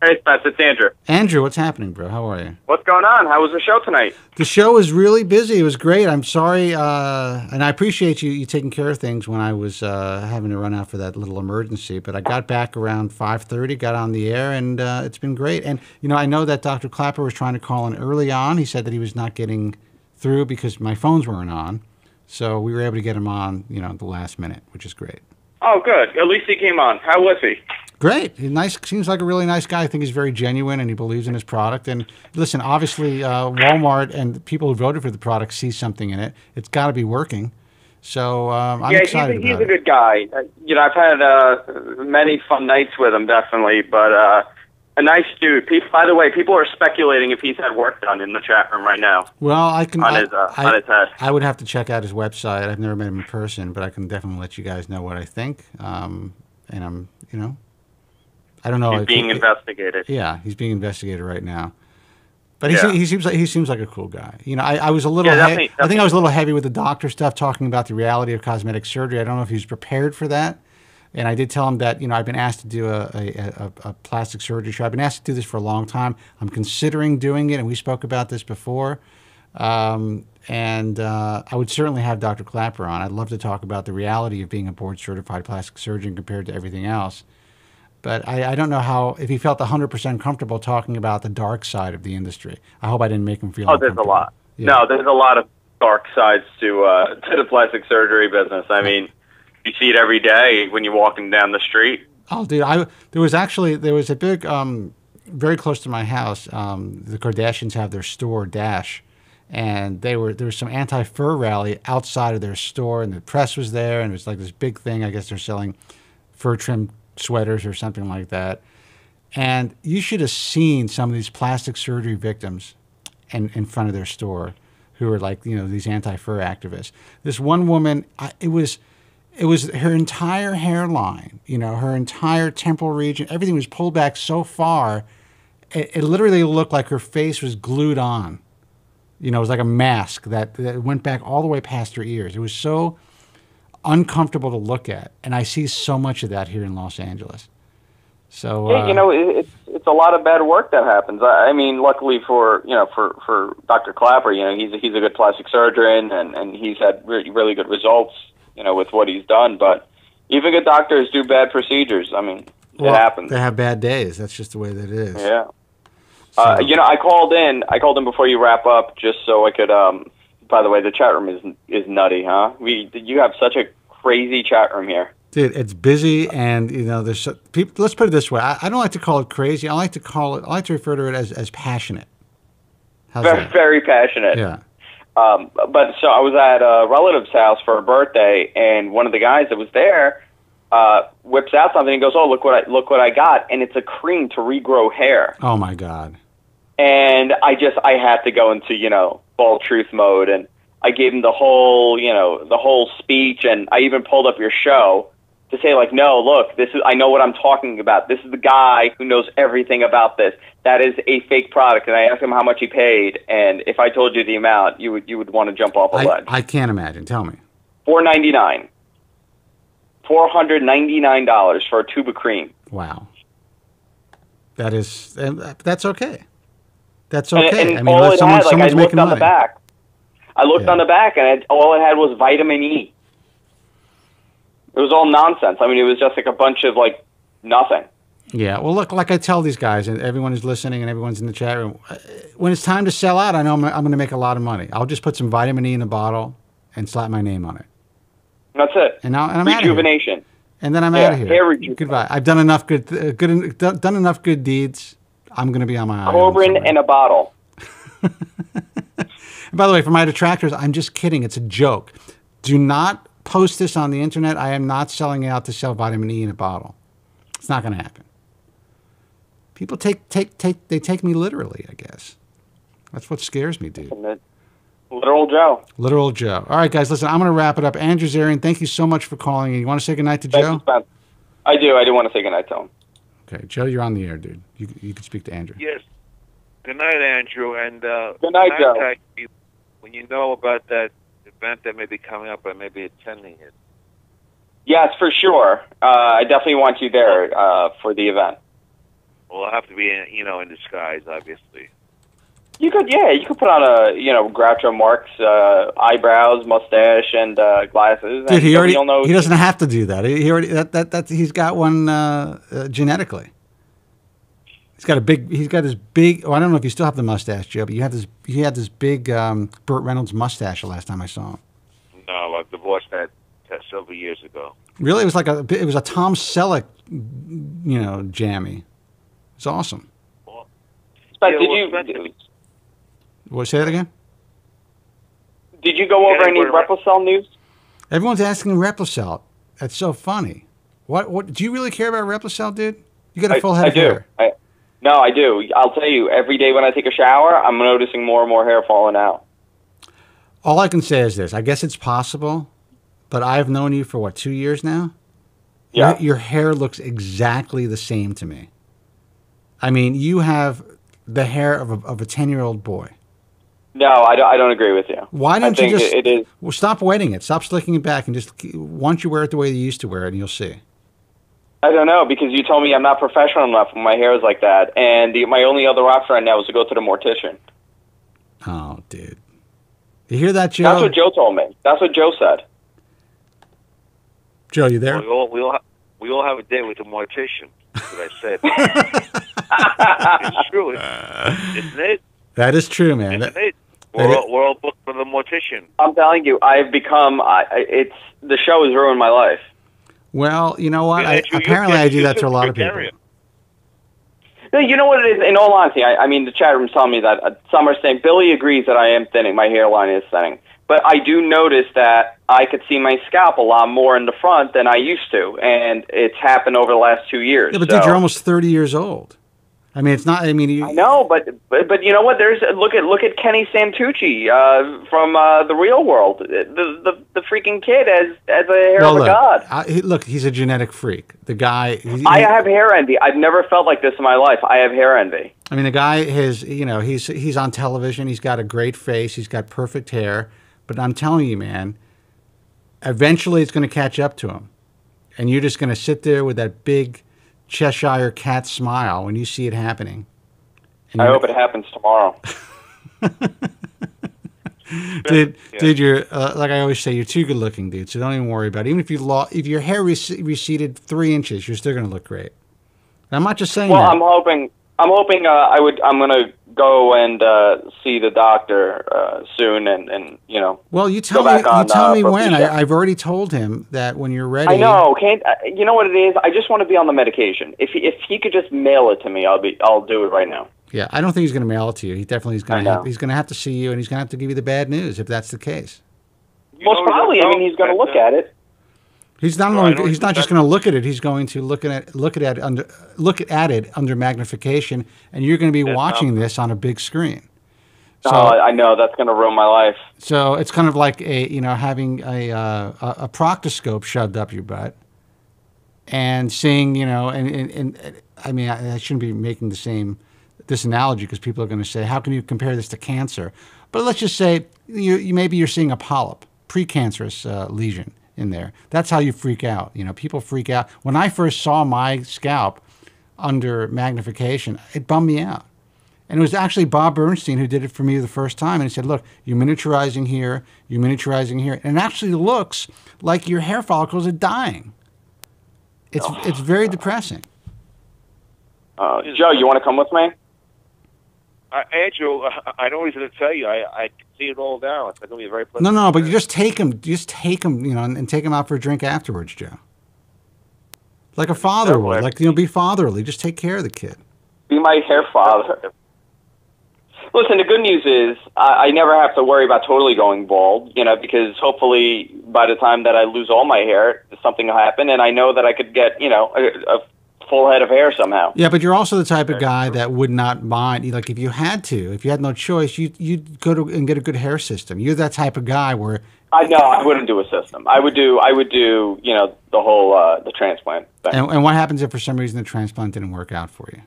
Hey, Spence, it's Andrew. Andrew, what's happening, bro? How are you? What's going on? How was the show tonight? The show was really busy. It was great. I'm sorry, and I appreciate you taking care of things when I was having to run out for that little emergency. But I got back around 5:30, got on the air, and it's been great. And, you know, I know that Dr. Klapper was trying to call in early on. He said that he was not getting through because my phones weren't on. So we were able to get him on, you know, at the last minute, which is great. Oh, good. At least he came on. How was he? Great. He's nice. Seems like a really nice guy. I think he's very genuine and he believes in his product. And listen, obviously, Walmart and the people who voted for the product see something in it. It's got to be working. So I'm excited about it. He's a good guy. You know, I've had many fun nights with him, definitely. But a nice dude. By the way, people are speculating if he's had work done in the chat room right now. Well, I can on his head. I would have to check out his website. I've never met him in person, but I can definitely let you guys know what I think. And I'm, you know. I don't know. He's being investigated. Yeah, he's being investigated right now. But he seems like a cool guy. You know, I was a little. I think I was a little heavy with the doctor stuff, talking about the reality of cosmetic surgery. I don't know if he was prepared for that. And I did tell him that, you know, I've been asked to do a plastic surgery show. I've been asked to do this for a long time. I'm considering doing it, and we spoke about this before. I would certainly have Dr. Klapper on. I'd love to talk about the reality of being a board-certified plastic surgeon compared to everything else. But I don't know if he felt 100% comfortable talking about the dark side of the industry. I hope I didn't make him feel uncomfortable. There's a lot. Yeah. No, there's a lot of dark sides to the plastic surgery business. I mean, you see it every day when you're walking down the street. Oh, dude, there was a big, very close to my house, the Kardashians have their store, Dash, and there was some anti-fur rally outside of their store, and the press was there, and it was like this big thing. I guess they're selling fur trim sweaters or something like that. And you should have seen some of these plastic surgery victims in front of their store who are like, you know, these anti-fur activists. This one woman, it was her entire hairline, you know, her entire temporal region, everything was pulled back so far, it literally looked like her face was glued on. You know, it was like a mask that went back all the way past her ears. It was so uncomfortable to look at, and I see so much of that here in Los Angeles. So yeah, you know, it's a lot of bad work that happens. I mean, luckily for Dr. Klapper, you know, he's a good plastic surgeon, and he's had really good results, you know, with what he's done. But even good doctors do bad procedures. I mean, it happens. They have bad days. That's just the way that it is. Yeah. So, you know, I called in before you wrap up just so I could. By the way, the chat room is nutty, huh? You have such a crazy chat room here. Dude, it's busy, and you know, there's people. Let's put it this way: I don't like to call it crazy. I like to refer to it as passionate. How's that? Very passionate. Yeah. But so I was at a relative's house for a birthday, and one of the guys that was there whips out something and goes, "Oh, look what I got!" And it's a cream to regrow hair. Oh my God. And I had to go into, you know, full truth mode, and I gave him the whole speech, and I even pulled up your show to say, like, no, look, I know what I'm talking about. This is the guy who knows everything about this. That is a fake product. And I asked him how much he paid, and if I told you the amount, you would want to jump off a ledge. I can't imagine. Tell me. $499 for a tube of cream. Wow. That's okay. That's okay. And all it had, like I looked on the back. I looked on the back, and all it had was vitamin E. It was all nonsense. I mean, it was just like a bunch of like nothing. Yeah. Well, look, like I tell these guys, and everyone who's listening, and everyone's in the chat room, when it's time to sell out, I know I'm going to make a lot of money. I'll just put some vitamin E in a bottle and slap my name on it. That's it. And I'm rejuvenation. And then I'm out of here. Hair rejuvenation. Goodbye. I've done enough done enough good deeds. I'm going to be on my island. Kobren in a bottle. And by the way, for my detractors, I'm just kidding. It's a joke. Do not post this on the internet. I am not selling out to sell vitamin E in a bottle. It's not going to happen. People take me literally, I guess. That's what scares me, dude. Literal Joe. Literal Joe. All right, guys, listen, I'm going to wrap it up. Andrew Zarian, thank you so much for calling. You want to say goodnight to Joe? I do. I do want to say goodnight to him. Okay, Joe, you're on the air, dude. You can speak to Andrew. Yes. Good night, Andrew. And good night, Joe. Contact me when you know about that event that may be coming up, or maybe attending it. Yes, for sure. I definitely want you there for the event. Well, I'll have to be, in disguise, obviously. You could put on Groucho Marx eyebrows, mustache, and glasses. Dude, he doesn't have to do that. He already he's got one genetically. He's got this big. Oh, I don't know if you still have the mustache, Joe, but he had this big Burt Reynolds mustache the last time I saw him. No, I divorced that several years ago. Really, it was a Tom Selleck, jammy. It's awesome. But Say that again? Did you go over any Replacel news? Everyone's asking Replacel. That's so funny. What do you really care about Replacel, dude? You got a full head of hair. No, I do. I'll tell you, every day when I take a shower, I'm noticing more and more hair falling out. All I can say is this. I guess it's possible, but I've known you for, 2 years now? Yeah. Your hair looks exactly the same to me. I mean, you have the hair of a 10-year-old boy. No, I don't agree with you. Why don't you just it is. Well, stop wetting it. Stop slicking it back, and just once you wear it the way you used to wear it, and you'll see. I don't know, because you told me I'm not professional enough when my hair is like that, and my only other option right now is to go to the mortician. Oh, dude. You hear that, Joe? That's what Joe told me. That's what Joe said. Joe, you there? We all have a date with the mortician. That's what I said. It's true, isn't it? That is true, man. Isn't it? We're all booked for the mortician. I'm telling you, I've become. The show has ruined my life. Well, you know what? Apparently, I do that to a lot of people. No, you know what it is? In all honesty, I mean, the chat room's telling me that some are saying Billy agrees that I am thinning. My hairline is thinning. But I do notice that I could see my scalp a lot more in the front than I used to, and it's happened over the last 2 years. Yeah, but dude, you're almost 30 years old. I mean, it's not. I mean, I know, but you know what? There's look at Kenny Santucci from the Real World. The freaking kid has a hair of a god. Look, he's a genetic freak. The guy. I have hair envy. I've never felt like this in my life. I have hair envy. I mean, the guy he's on television. He's got a great face. He's got perfect hair. But I'm telling you, man, eventually it's going to catch up to him, and you're just going to sit there with that big Cheshire cat smile when you see it happening. I hope it happens tomorrow. Dude, you're like I always say, you're too good looking, dude. So don't even worry about it. Even if your hair receded 3 inches, you're still going to look great. And I'm not just saying that. I'm hoping I'm going to go and see the doctor soon, and Well, you tell me when. I've already told him that when you're ready. I know. You know what it is? I just want to be on the medication. If he could just mail it to me, I'll do it right now. Yeah, I don't think he's going to mail it to you. He definitely is going to. He's going to have to see you, and he's going to have to give you the bad news if that's the case. Most probably. I mean, he's going to look at it. He's not just going to look at it. He's going to look at it under magnification, and you're going to be watching this on a big screen. So, I know that's going to ruin my life. So it's kind of like having a proctoscope shoved up your butt, and seeing and I mean I shouldn't be making this analogy because people are going to say, how can you compare this to cancer? But let's just say maybe you're seeing a polyp, precancerous lesion in there. That's how you freak out. People freak out. When I first saw my scalp, under magnification, it bummed me out. And it was actually Bob Bernstein who did it for me the first time. And he said, look, you're miniaturizing here, you're miniaturizing here. And it actually looks like your hair follicles are dying. It's very depressing. Joe, you want to come with me? Andrew, I know he's going to tell you. I can see it all now. It's going to be a very pleasant. No, but you just take them, and take them out for a drink afterwards, Joe. Like a father would, be fatherly. Just take care of the kid. Be my hair father. Listen, the good news is I never have to worry about totally going bald, because hopefully by the time that I lose all my hair, something will happen, and I know that I could get, a full head of hair somehow. Yeah, but you're also the type of guy that would not mind, like if you had no choice, you'd go and get a good hair system. You're that type of guy where... I wouldn't do a system. I would do, the whole, the transplant thing. And what happens if for some reason the transplant didn't work out for you?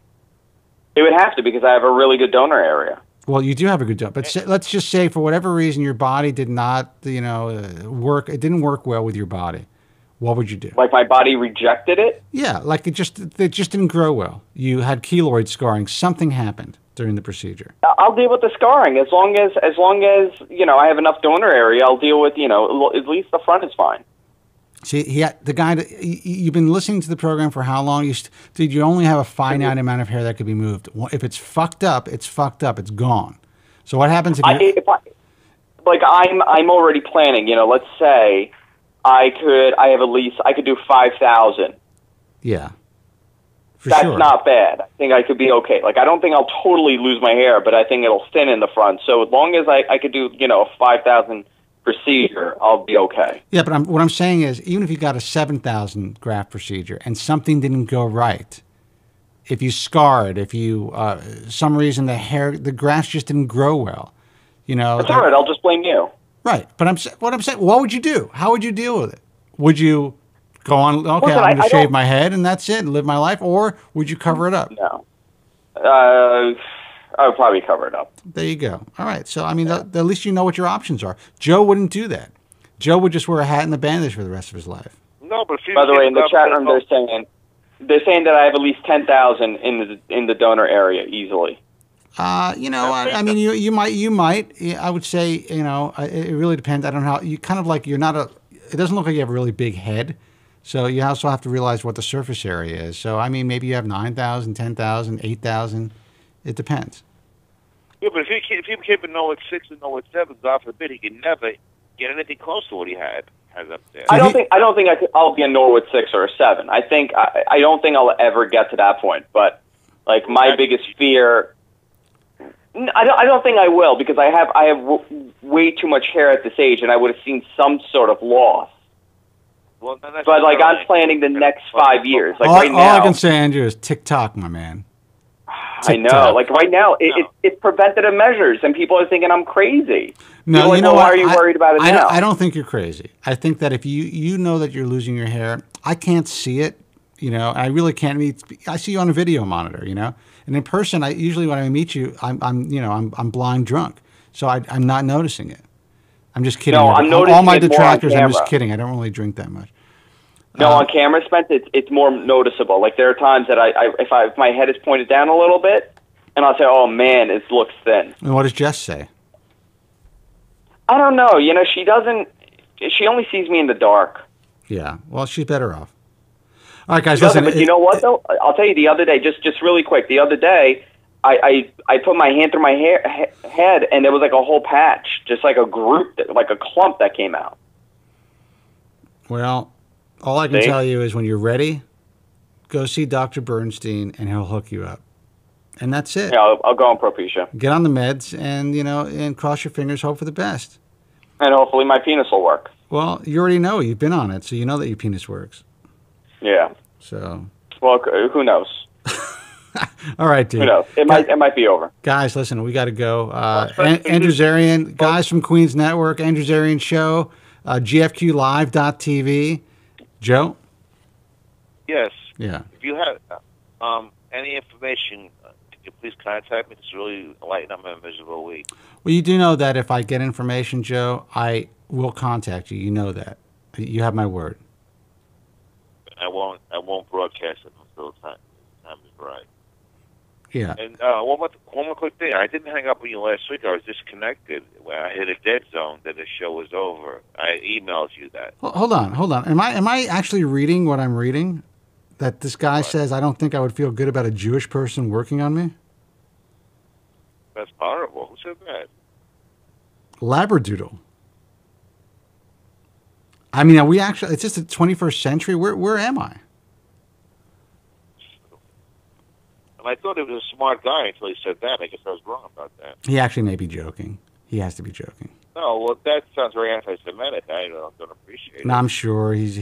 It would have to, because I have a really good donor area. Well, you do have a good donor, but let's just say for whatever reason your body did not, work. It didn't work well with your body. What would you do? Like my body rejected it? Yeah, like it just didn't grow well. You had keloid scarring. Something happened during the procedure. I'll deal with the scarring as long as I have enough donor area. I'll deal with at least the front is fine. See, the guy you've been listening to the program for how long? You only have a finite amount of hair that could be moved. If it's fucked up, it's fucked up. It's gone. So what happens if I'm already planning. Let's say I could do 5,000. Yeah. That's not bad. I think I could be okay. Like, I don't think I'll totally lose my hair, but I think it'll thin in the front. So as long as I could do, a 5,000 procedure, I'll be okay. Yeah, but what I'm saying is, even if you got a 7,000 graft procedure and something didn't go right, if you scarred, if you, some reason the grafts just didn't grow well, That's all right. I'll just blame you. Right. But what I'm saying, what would you do? How would you deal with it? Would you go on, okay, listen, I'm going to shave my head and that's it and live my life? Or would you cover it up? No. I would probably cover it up. There you go. All right. So, I mean, at least you know what your options are. Joe wouldn't do that. Joe would just wear a hat and a bandage for the rest of his life. No, but by the way, in the chat room, they're saying that I have at least 10,000 in the donor area easily. I mean, you might. I would say, it really depends. I don't know how you kind of like you're not it doesn't look like you have a really big head. So you also have to realize what the surface area is. So, I mean, maybe you have 9,000, 10,000, 8,000. It depends. Yeah, but if he keep a Norwood 6 and Norwood 7, God forbid, he can never get anything close to what he has up there. I don't think I'll be a Norwood 6 or a 7. I don't think I'll ever get to that point. But like my biggest fear, I don't think I will, because I have way too much hair at this age, and I would have seen some sort of loss. Well, but like I'm planning the next 5 years. Like right now, all I can say, Andrew, is TikTok, my man. I know. Like right now, it's preventative measures, and people are thinking I'm crazy. No, like, why are you worried about it now? I don't think you're crazy. I think that if you know that you're losing your hair, I can't see it. I really can't. I see you on a video monitor. And in person, usually when I meet you, I'm blind drunk, so I'm not noticing it. I'm just kidding. No, I'm noticing all my it more on detractors. I'm camera. just kidding. I don't really drink that much. No, on camera, Spence, it's more noticeable. Like there are times that if my head is pointed down a little bit, and I'll say, "Oh man, it looks thin." And what does Jess say? I don't know. She doesn't. She only sees me in the dark. Yeah. Well, she's better off. All right, guys. Listen, Listen. But you know what though? I'll tell you the other day. Just really quick. The other day, I put my hand through my head, and there was like a whole patch, just like a group, like a clump that came out. Well, all I can tell you is when you're ready, go see Dr. Bernstein, and he'll hook you up. And that's it. Yeah, I'll go on Propecia. Get on the meds, and and cross your fingers, hope for the best. And hopefully my penis will work. Well, you already know. You've been on it, so you know that your penis works. Yeah. So. Well, who knows? All right, dude. Who knows? It might be over. Guys, listen, we got to go. Andrew Zarian, guys from Queens Network, Andrew Zarian Show, GFQLive.tv. Joe? Yes. Yeah. If you have any information, could you please contact me? It's really lighten up my miserable week. Well, you do know that if I get information, Joe, I will contact you. You know that. You have my word. I won't broadcast it until time Em is right. Yeah. And one more quick thing. I didn't hang up on you last week. I was disconnected. When I hit a dead zone, then the show was over. I emailed you that. Hold on. Am I actually reading what I'm reading? That this guy says, I don't think I would feel good about a Jewish person working on me? That's horrible. Who said that? Labradoodle. I mean, are we actually, it's just the 21st century. Where am I? And I thought he was a smart guy until he said that. I guess I was wrong about that. He actually may be joking. He has to be joking. No, well, that sounds very anti-Semitic. I don't appreciate it. No, I'm sure he's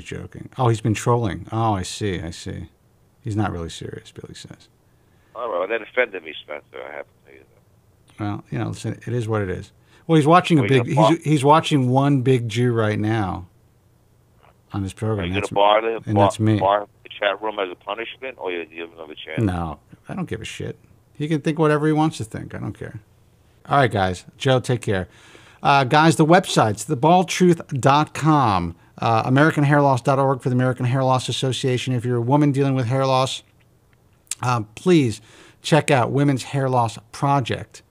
joking. Oh, he's been trolling. Oh, I see. He's not really serious, Billy says. All right, well, that offended me, Spencer. I have to tell you that. Well, you know, listen, it is what it is. Well, he's watching he's watching one big Jew right now on this program. Are you going to bar that's me. Bar the chat room as a punishment, or you give him another chance? No, I don't give a shit. He can think whatever he wants to think. I don't care. All right, guys. Joe, take care. Guys, the websites, thebaldtruth.com, AmericanHairLoss.org for the American Hair Loss Association. If you're a woman dealing with hair loss, please check out Women's Hair Loss Project.com.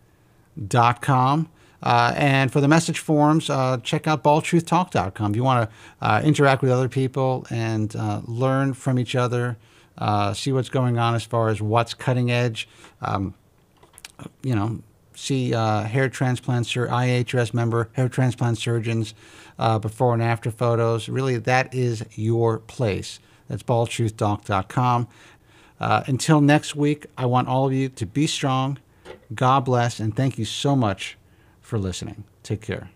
And for the message forums, check out baldtruthtalk.com. If you want to interact with other people and learn from each other, see what's going on as far as what's cutting edge, you know, see hair transplants, IHRS member, hair transplant surgeons, before and after photos. Really, that is your place. That's baldtruthtalk.com. Until next week, I want all of you to be strong. God bless, and thank you so much for listening. Take care.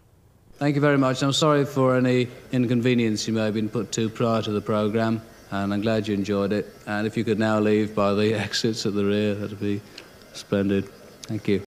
Thank you very much. I'm sorry for any inconvenience you may have been put to prior to the program, and I'm glad you enjoyed it. And if you could now leave by the exits at the rear, that'd be splendid. Thank you.